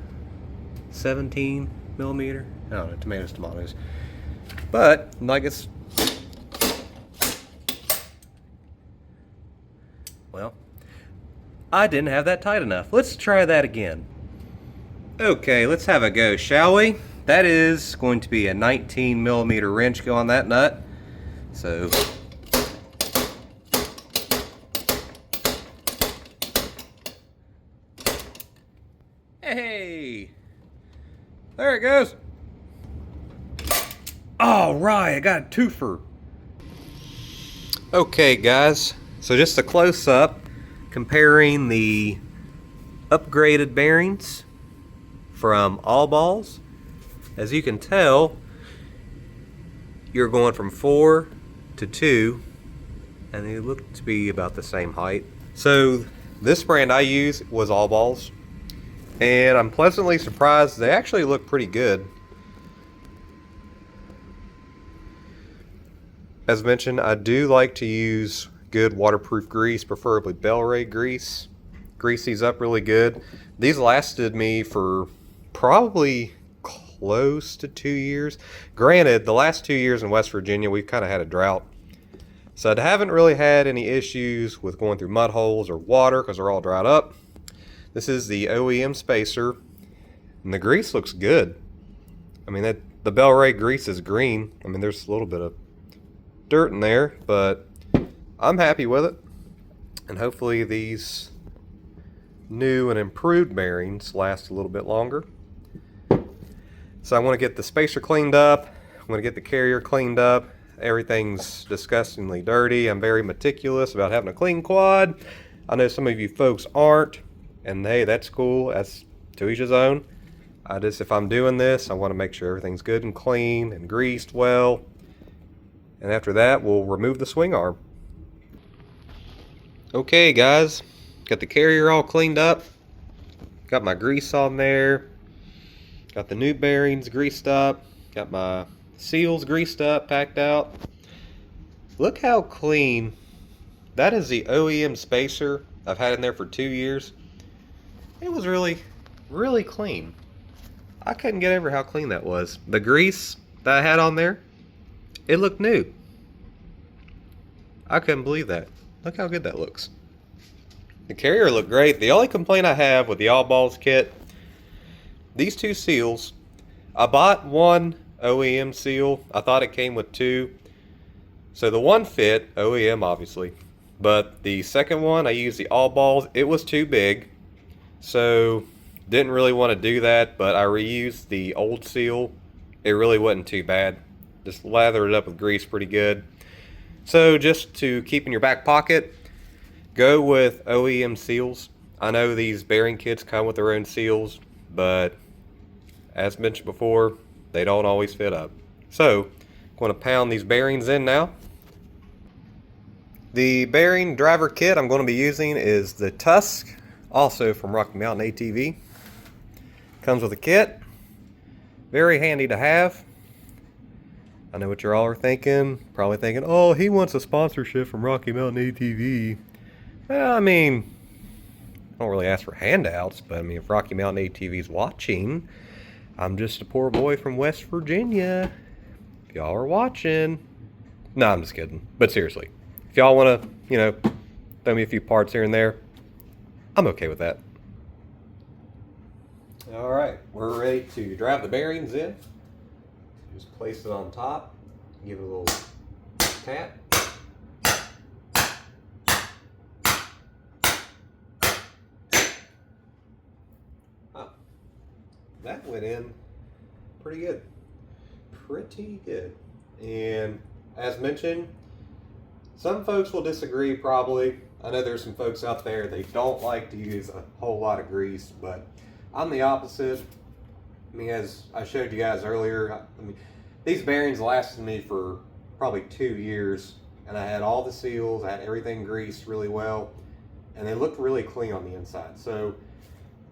[SPEAKER 2] 17 millimeter. I don't know, tomatoes. But like it's, well, I didn't have that tight enough. Let's try that again. Okay, let's have a go, shall we? That is going to be a 19 millimeter wrench go on that nut. So hey, there it goes. All right, I got a twofer. Okay, guys, so just a close-up comparing the upgraded bearings from All Balls. As you can tell, you're going from 4 to 2, and they look to be about the same height. So this brand I use was All Balls, and I'm pleasantly surprised. They actually look pretty good. As mentioned, I do like to use good waterproof grease, preferably Bel-Ray grease. Grease these up really good. These lasted me for probably close to 2 years. Granted, the last 2 years in West Virginia, we've kind of had a drought. So I haven't really had any issues with going through mud holes or water because they're all dried up. This is the OEM spacer, and the grease looks good. I mean, the Bel-Ray grease is green. I mean, there's a little bit of dirt in there, but I'm happy with it. And hopefully these new and improved bearings last a little bit longer. So I want to get the spacer cleaned up. I'm going to get the carrier cleaned up. Everything's disgustingly dirty. I'm very meticulous about having a clean quad. I know some of you folks aren't, and hey, that's cool. That's to each his own. If I'm doing this, I want to make sure everything's good and clean and greased well. And after that, we'll remove the swing arm. Okay, guys, got the carrier all cleaned up. Got my grease on there. Got the new bearings greased up. Got my seals greased up, packed out. Look how clean. That is the OEM spacer I've had in there for 2 years. It was really, really clean. I couldn't get over how clean that was. The grease that I had on there, it looked new. I couldn't believe that. Look how good that looks. The carrier looked great. The only complaint I have with the All Balls kit, these two seals, I bought one OEM seal. I thought it came with two. So the one fit, OEM obviously, but the second one, I used the All Balls. It was too big, so didn't really want to do that, but I reused the old seal. It really wasn't too bad. Just lathered it up with grease pretty good. So just to keep in your back pocket, go with OEM seals. I know these bearing kits come with their own seals, but as mentioned before, they don't always fit up. So I'm going to pound these bearings in now. The bearing driver kit I'm going to be using is the Tusk, also from Rocky Mountain ATV. Comes with a kit. Very handy to have. I know what you all are thinking. Probably thinking, oh, he wants a sponsorship from Rocky Mountain ATV. Well, I mean, I don't really ask for handouts, but I mean, if Rocky Mountain ATV is watching, I'm just a poor boy from West Virginia. If y'all are watching, no, I'm just kidding. But seriously, if y'all want to, throw me a few parts here and there, I'm okay with that. All right, we're ready to drive the bearings in. Just place it on top, give it a little tap. That went in pretty good. pretty good. And as mentioned, some folks will disagree probably. I know there's some folks out there, they don't like to use a whole lot of grease, but I'm the opposite. I mean, as I showed you guys earlier, I mean, these bearings lasted me for probably 2 years, and I had all the seals, I had everything greased really well, and they looked really clean on the inside. So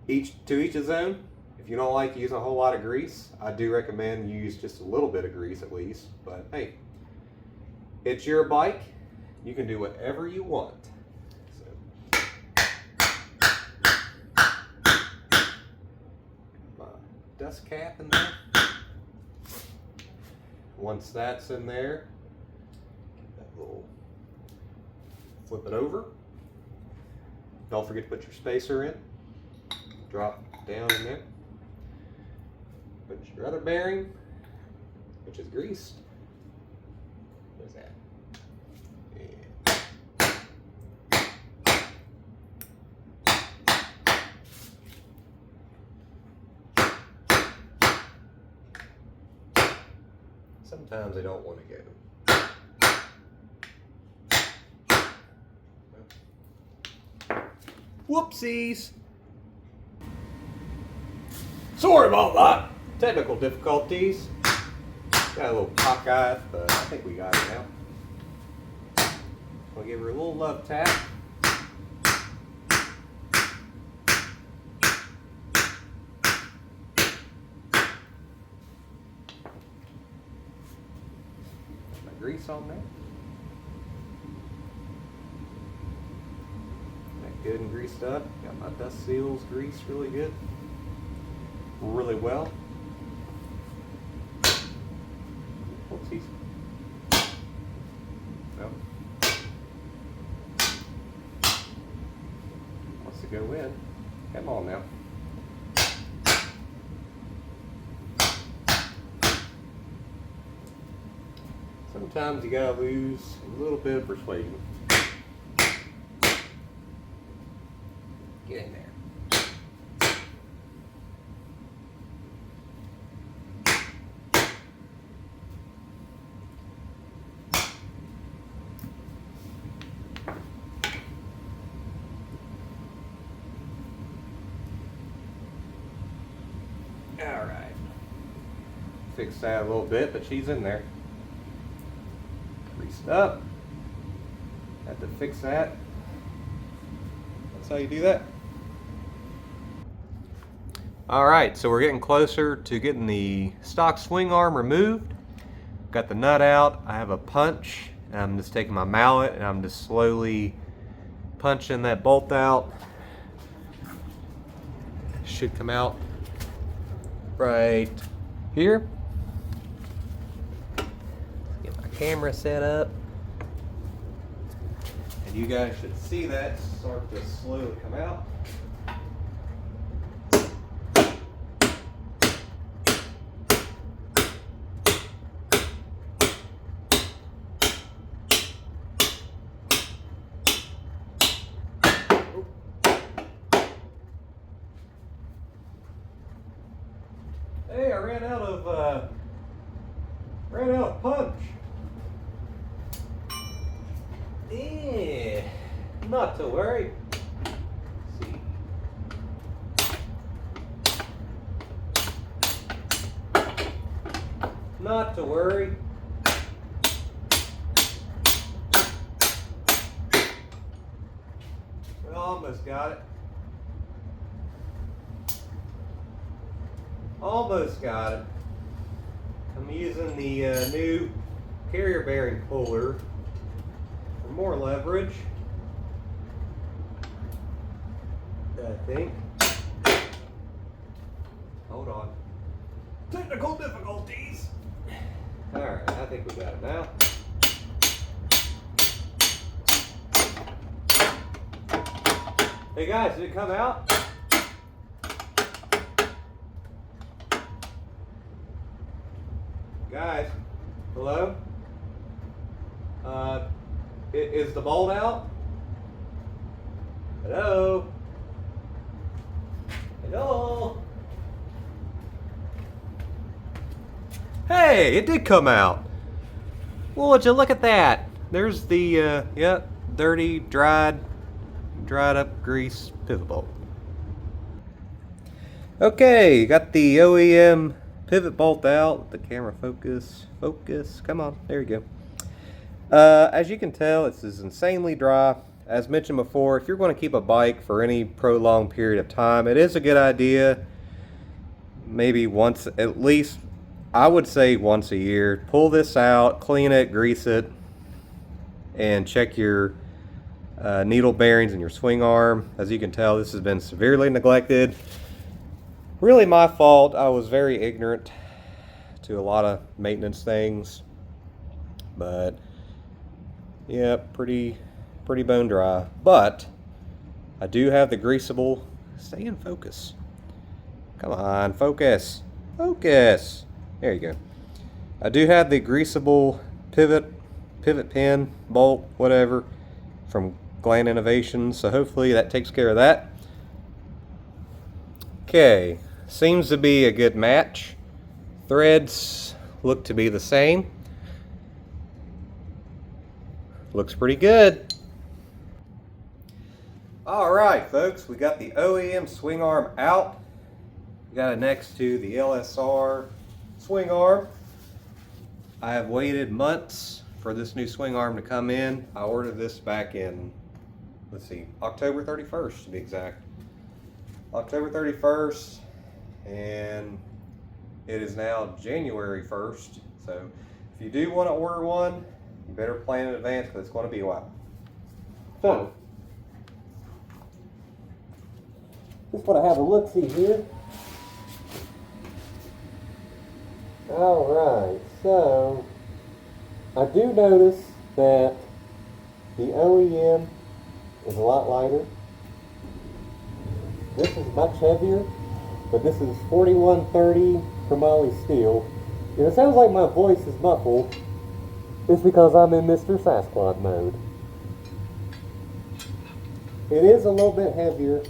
[SPEAKER 2] to each his own. If you don't like using a whole lot of grease, I do recommend you use just a little bit of grease at least. But hey, it's your bike. You can do whatever you want. So, my dust cap in there. Once that's in there, get that little, flip it over. Don't forget to put your spacer in. Drop down in there. Put your other bearing, which is greased. Where's that? Sometimes they don't want to go. Whoopsies! Sorry about that. Technical difficulties. Got a little cockeye, but I think we got it now. We'll give her a little love tap. My grease on there. Got good and greased up. Got my dust seals greased really good. Really well. Whoopsies. Well, wants to go in. Come on now. Sometimes you gotta lose a little bit of persuasion. Get in there. Alright. Fix that a little bit, but she's in there. Greased up. Have to fix that. That's how you do that. Alright, so we're getting closer to getting the stock swing arm removed. Got the nut out. I have a punch, and I'm just taking my mallet and I'm just slowly punching that bolt out. Should come out right here. Get my camera set up, and you guys should see that start to slowly come out. Hey, I ran out of punch. Yeah, not to worry. Let's see. Not to worry. We almost got it. Almost got it. I'm using the new carrier bearing puller for more leverage, I think. Hold on. Technical difficulties. Alright, I think we got it now. Hey guys, did it come out? Guys, hello? Is the bolt out? Hello? Hello? Hey, it did come out. Well, would you look at that? There's the, yep, dirty, dried up grease pivot bolt. Okay, got the OEM pivot bolt out. The camera focus, come on, there you go. As you can tell, it's insanely dry. As mentioned before, if you're going to keep a bike for any prolonged period of time, it is a good idea, maybe once, at least, I would say once a year, pull this out, clean it, grease it, and check your needle bearings and your swing arm. As you can tell, this has been severely neglected. Really my fault. I was very ignorant to a lot of maintenance things, but yeah, pretty bone dry. But I do have the greasable. Stay in focus. Come on, focus. There you go. I do have the greasable pivot pin, bolt, whatever, from Gland Innovations, so hopefully that takes care of that. Okay, seems to be a good match. Threads look to be the same. Looks pretty good. Alright folks, we got the OEM swing arm out. We got it next to the LSR swing arm. I have waited months for this new swing arm to come in. I ordered this back in, let's see, October 31st to be exact. October 31st, and it is now January 1st. So if you do want to order one, you better plan in advance because it's going to be a while. So,
[SPEAKER 1] just want to have a look-see here. Alright, so I do notice that the OEM is a lot lighter. This is much heavier, but this is 4130 chromoly steel. And it sounds like my voice is muffled. It's because I'm in Mr. Sasquatch mode. It is a little bit heavier,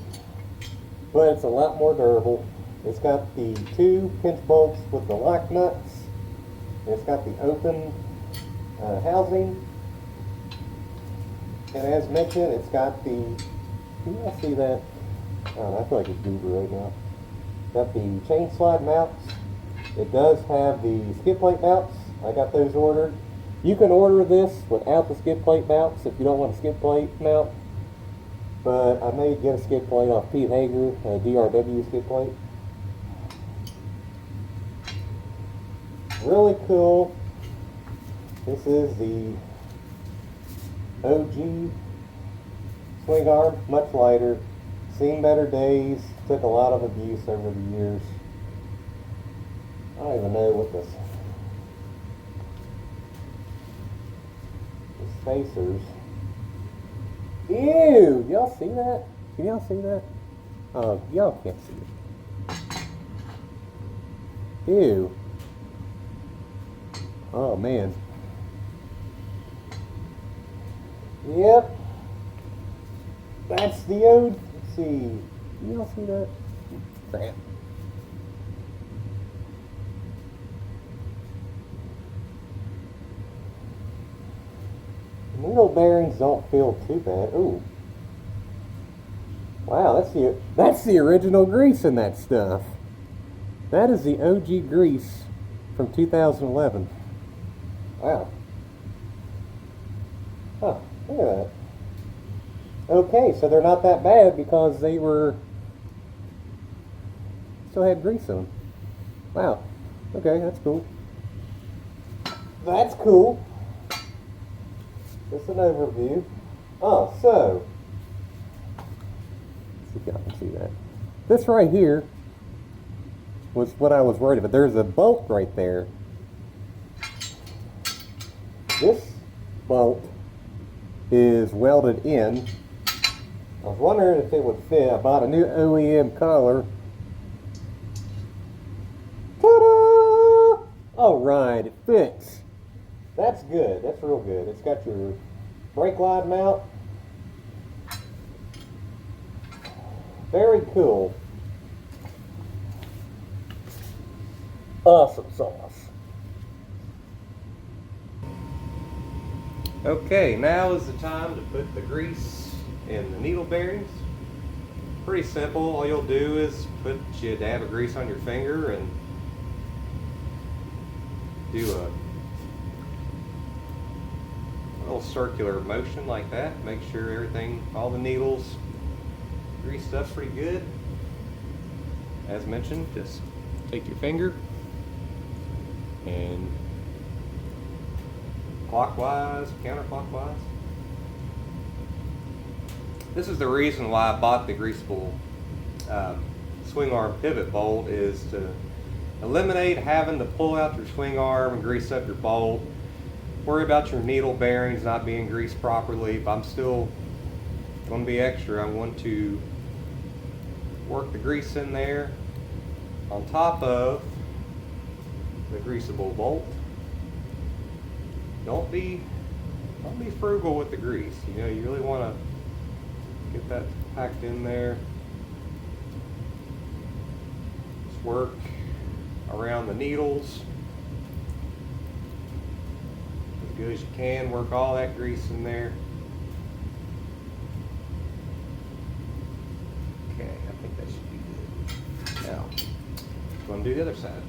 [SPEAKER 1] but it's a lot more durable. It's got the 2 pinch bolts with the lock nuts. It's got the open housing. And as mentioned, it's got the, can you all see that? I don't know, I feel like it's Goober right now. Got the chain slide mounts. It does have the skid plate mounts. I got those ordered. You can order this without the skid plate mounts if you don't want a skid plate mount. But I may get a skid plate off Pete Hager, a DRW skid plate. Really cool. This is the OG swing arm, much lighter. Seen better days, took a lot of abuse over the years. I don't even know what this the spacers. Ew! Y'all see that? Can y'all see that? Oh, y'all can't see it. Ew. Oh man. Yep. That's the old. Let's see. Y'all see that? Crap. Needle bearings don't feel too bad. Ooh. Wow, that's the original grease in that stuff. That is the OG grease from 2011. Wow. Huh, look at that. Okay, so they're not that bad because they still had grease on them. Wow. Okay, that's cool. That's cool. Just an overview. Oh, so, let's see if y'all can see that. This right here was what I was worried about. There's a bolt right there. This bolt is welded in. I was wondering if it would fit. I bought a new OEM collar. Ta-da! All right, it fits. That's good. That's real good. It's got your brake line mount. Very cool. Awesome sauce.
[SPEAKER 2] Okay, now is the time to put the grease in the needle bearings. Pretty simple. All you'll do is put your dab of grease on your finger and do a little circular motion like that. Make sure everything, all the needles, greased up pretty good. As mentioned, just take your finger and clockwise, counterclockwise. This is the reason why I bought the greasable swing arm pivot bolt, is to eliminate having to pull out your swing arm and grease up your bolt, worry about your needle bearings not being greased properly. If I'm still going to be extra, I want to work the grease in there on top of the greasable bolt. Don't be frugal with the grease. You know, you really want to get that packed in there. Just work around the needles as good as you can. Work all that grease in there. Okay, I think that should be good. Now, I'm going to do the other side.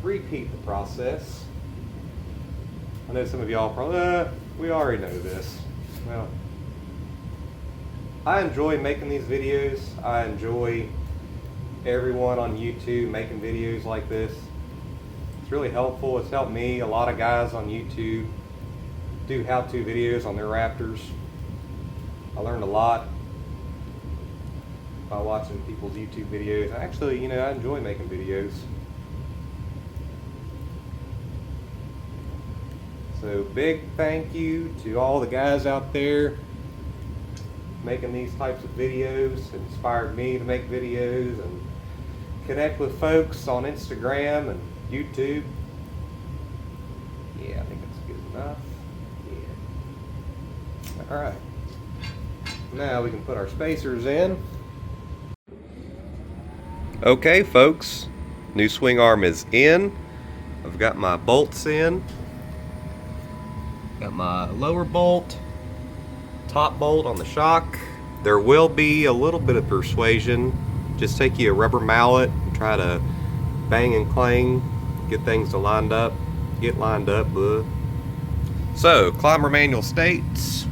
[SPEAKER 2] Repeat the process. I know some of y'all probably, we already know this. Well, I enjoy making these videos. I enjoy everyone on YouTube making videos like this. It's really helpful. It's helped me. A lot of guys on YouTube do how-to videos on their Raptors. I learned a lot by watching people's YouTube videos. Actually, you know, I enjoy making videos. So big thank you to all the guys out there making these types of videos. It inspired me to make videos and connect with folks on Instagram and YouTube. Yeah, I think that's good enough. Yeah. All right. Now we can put our spacers in. Okay, folks. New swing arm is in. I've got my bolts in. Got my lower bolt, top bolt on the shock. There will be a little bit of persuasion. Just take you a rubber mallet and try to bang and clang, get things to get lined up. So, climber manual states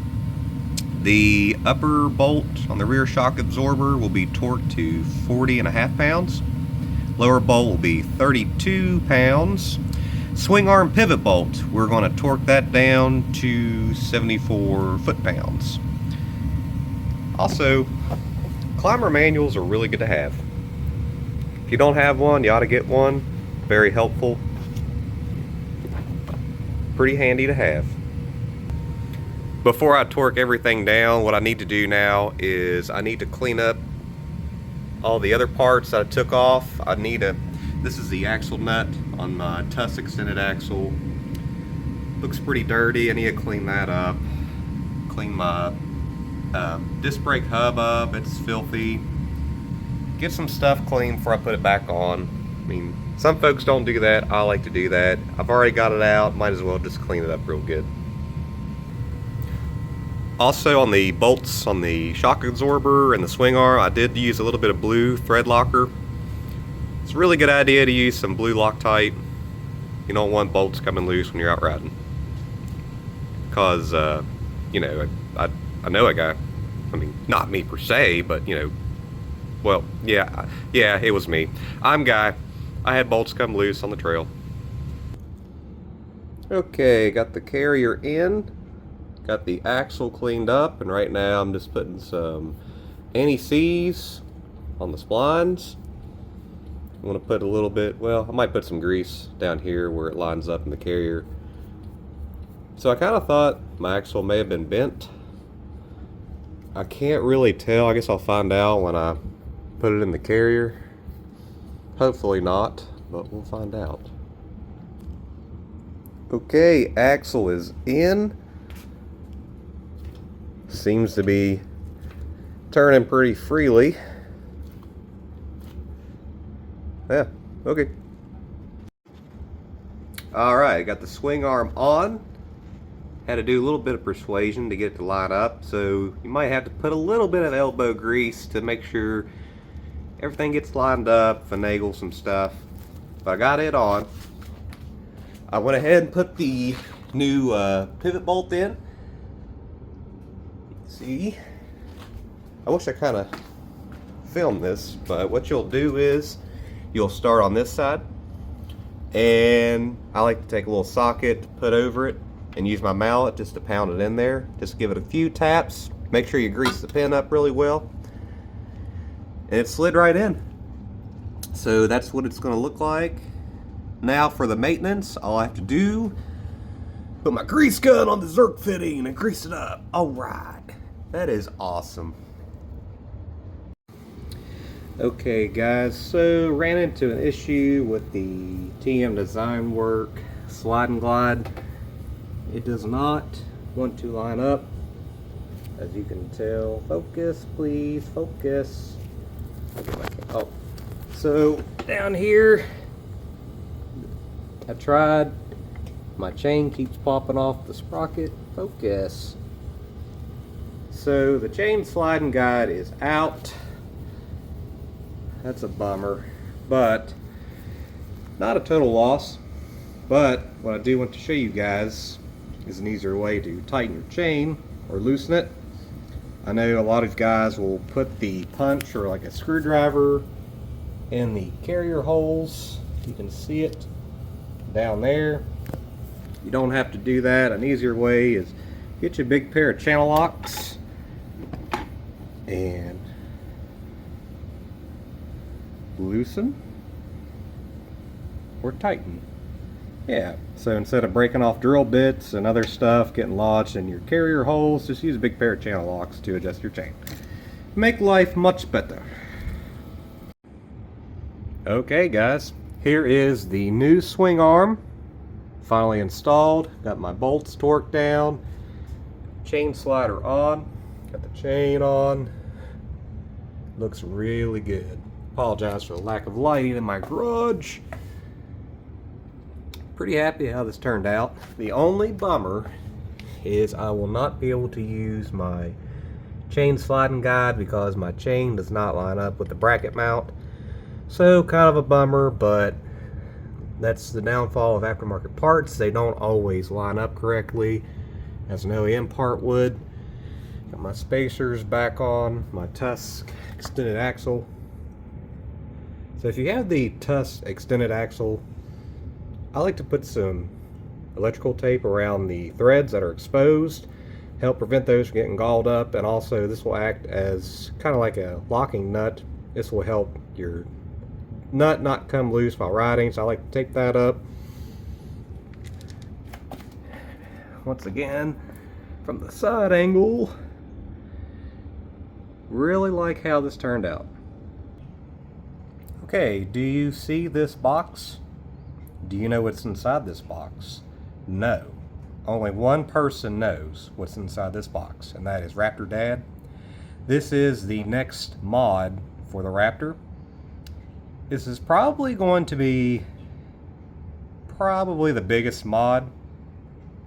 [SPEAKER 2] the upper bolt on the rear shock absorber will be torqued to 40.5 pounds. Lower bolt will be 32 pounds. Swing arm pivot bolt, we're going to torque that down to 74 foot-pounds. Also, climber manuals are really good to have. If you don't have one, you ought to get one. Very helpful. Pretty handy to have. Before I torque everything down, what I need to do now is I need to clean up all the other parts that I took off. This is the axle nut on my Tuss extended axle. Looks pretty dirty. I need to clean that up. Clean my disc brake hub up. It's filthy. Get some stuff clean before I put it back on. I mean, some folks don't do that. I like to do that. I've already got it out. Might as well just clean it up real good. Also, on the bolts on the shock absorber and the swing arm, I did use a little bit of blue thread locker. It's a really good idea to use some blue Loctite. You don't want bolts coming loose when you're out riding. Because, you know, I know a guy, I mean, not me per se, but, you know, well, yeah, it was me. I'm Guy. I had bolts come loose on the trail. Okay, got the carrier in. Got the axle cleaned up, and right now I'm just putting some anti-seize on the splines. I'm going to put a little bit, well, I might put some grease down here where it lines up in the carrier. So I kind of thought my axle may have been bent. I can't really tell. I guess I'll find out when I put it in the carrier. Hopefully not, but we'll find out. Okay, axle is in. Seems to be turning pretty freely. Yeah, okay. Alright, got the swing arm on. Had to do a little bit of persuasion to get it to line up, so you might have to put a little bit of elbow grease to make sure everything gets lined up, finagle some stuff. But I got it on. I went ahead and put the new pivot bolt in. See? I wish I kind of filmed this, but what you'll do is you'll start on this side, and I like to take a little socket to put over it and use my mallet just to pound it in there. Just give it a few taps. Make sure you grease the pin up really well. And it slid right in. So that's what it's going to look like. Now for the maintenance, all I have to do, put my grease gun on the Zerk fitting and grease it up. Alright, that is awesome. Okay guys, so ran into an issue with the TM Design Work Slide and Glide. It does not want to line up, as you can tell. Focus, please, focus. Oh, so down here, I tried. My chain keeps popping off the sprocket. Focus. So the chain slide and guide is out. That's a bummer, but not a total loss. But what I do want to show you guys is an easier way to tighten your chain or loosen it. I know a lot of guys will put the punch or like a screwdriver in the carrier holes. You can see it down there. You don't have to do that. An easier way is get you a big pair of channel locks and loosen or tighten. Yeah, so instead of breaking off drill bits and other stuff getting lodged in your carrier holes, just use a big pair of channel locks to adjust your chain. Make life much better. Okay guys, here is the new swing arm. Finally installed. Got my bolts torqued down. Chain slider on. Got the chain on. Looks really good. Apologize for the lack of lighting in my garage. Pretty happy how this turned out. The only bummer is I will not be able to use my chain sliding guide because my chain does not line up with the bracket mount. So kind of a bummer, but that's the downfall of aftermarket parts. They don't always line up correctly as an OEM part would. Got my spacers back on, my Tusk extended axle. So if you have the Tusk extended axle, I like to put some electrical tape around the threads that are exposed, help prevent those from getting galled up, and also this will act as kind of like a locking nut. This will help your nut not come loose while riding, so I like to tape that up. Once again, from the side angle, really like how this turned out. Okay, do you see this box? Do you know what's inside this box? No. Only one person knows what's inside this box, and that is Raptor Dad. This is the next mod for the Raptor. This is probably going to be the biggest mod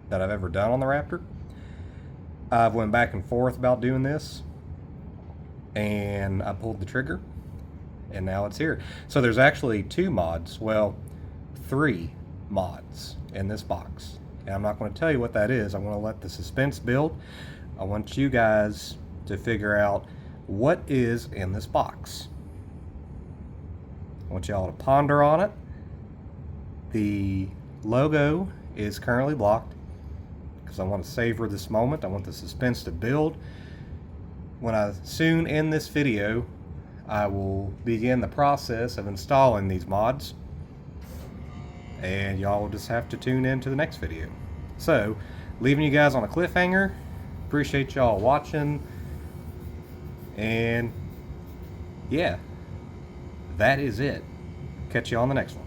[SPEAKER 2] that I've ever done on the Raptor. I've went back and forth about doing this, and I pulled the trigger, and now it's here. So there's actually 2 mods. Well, 3 mods in this box, and I'm not going to tell you what that is. I'm going to let the suspense build. I want you guys to figure out what is in this box. I want y'all to ponder on it. The logo is currently blocked because I want to savor this moment. I want the suspense to build. When I soon end this video, I will begin the process of installing these mods, and y'all will just have to tune in to the next video. So, leaving you guys on a cliffhanger. Appreciate y'all watching, and yeah, that is it. Catch you on the next one.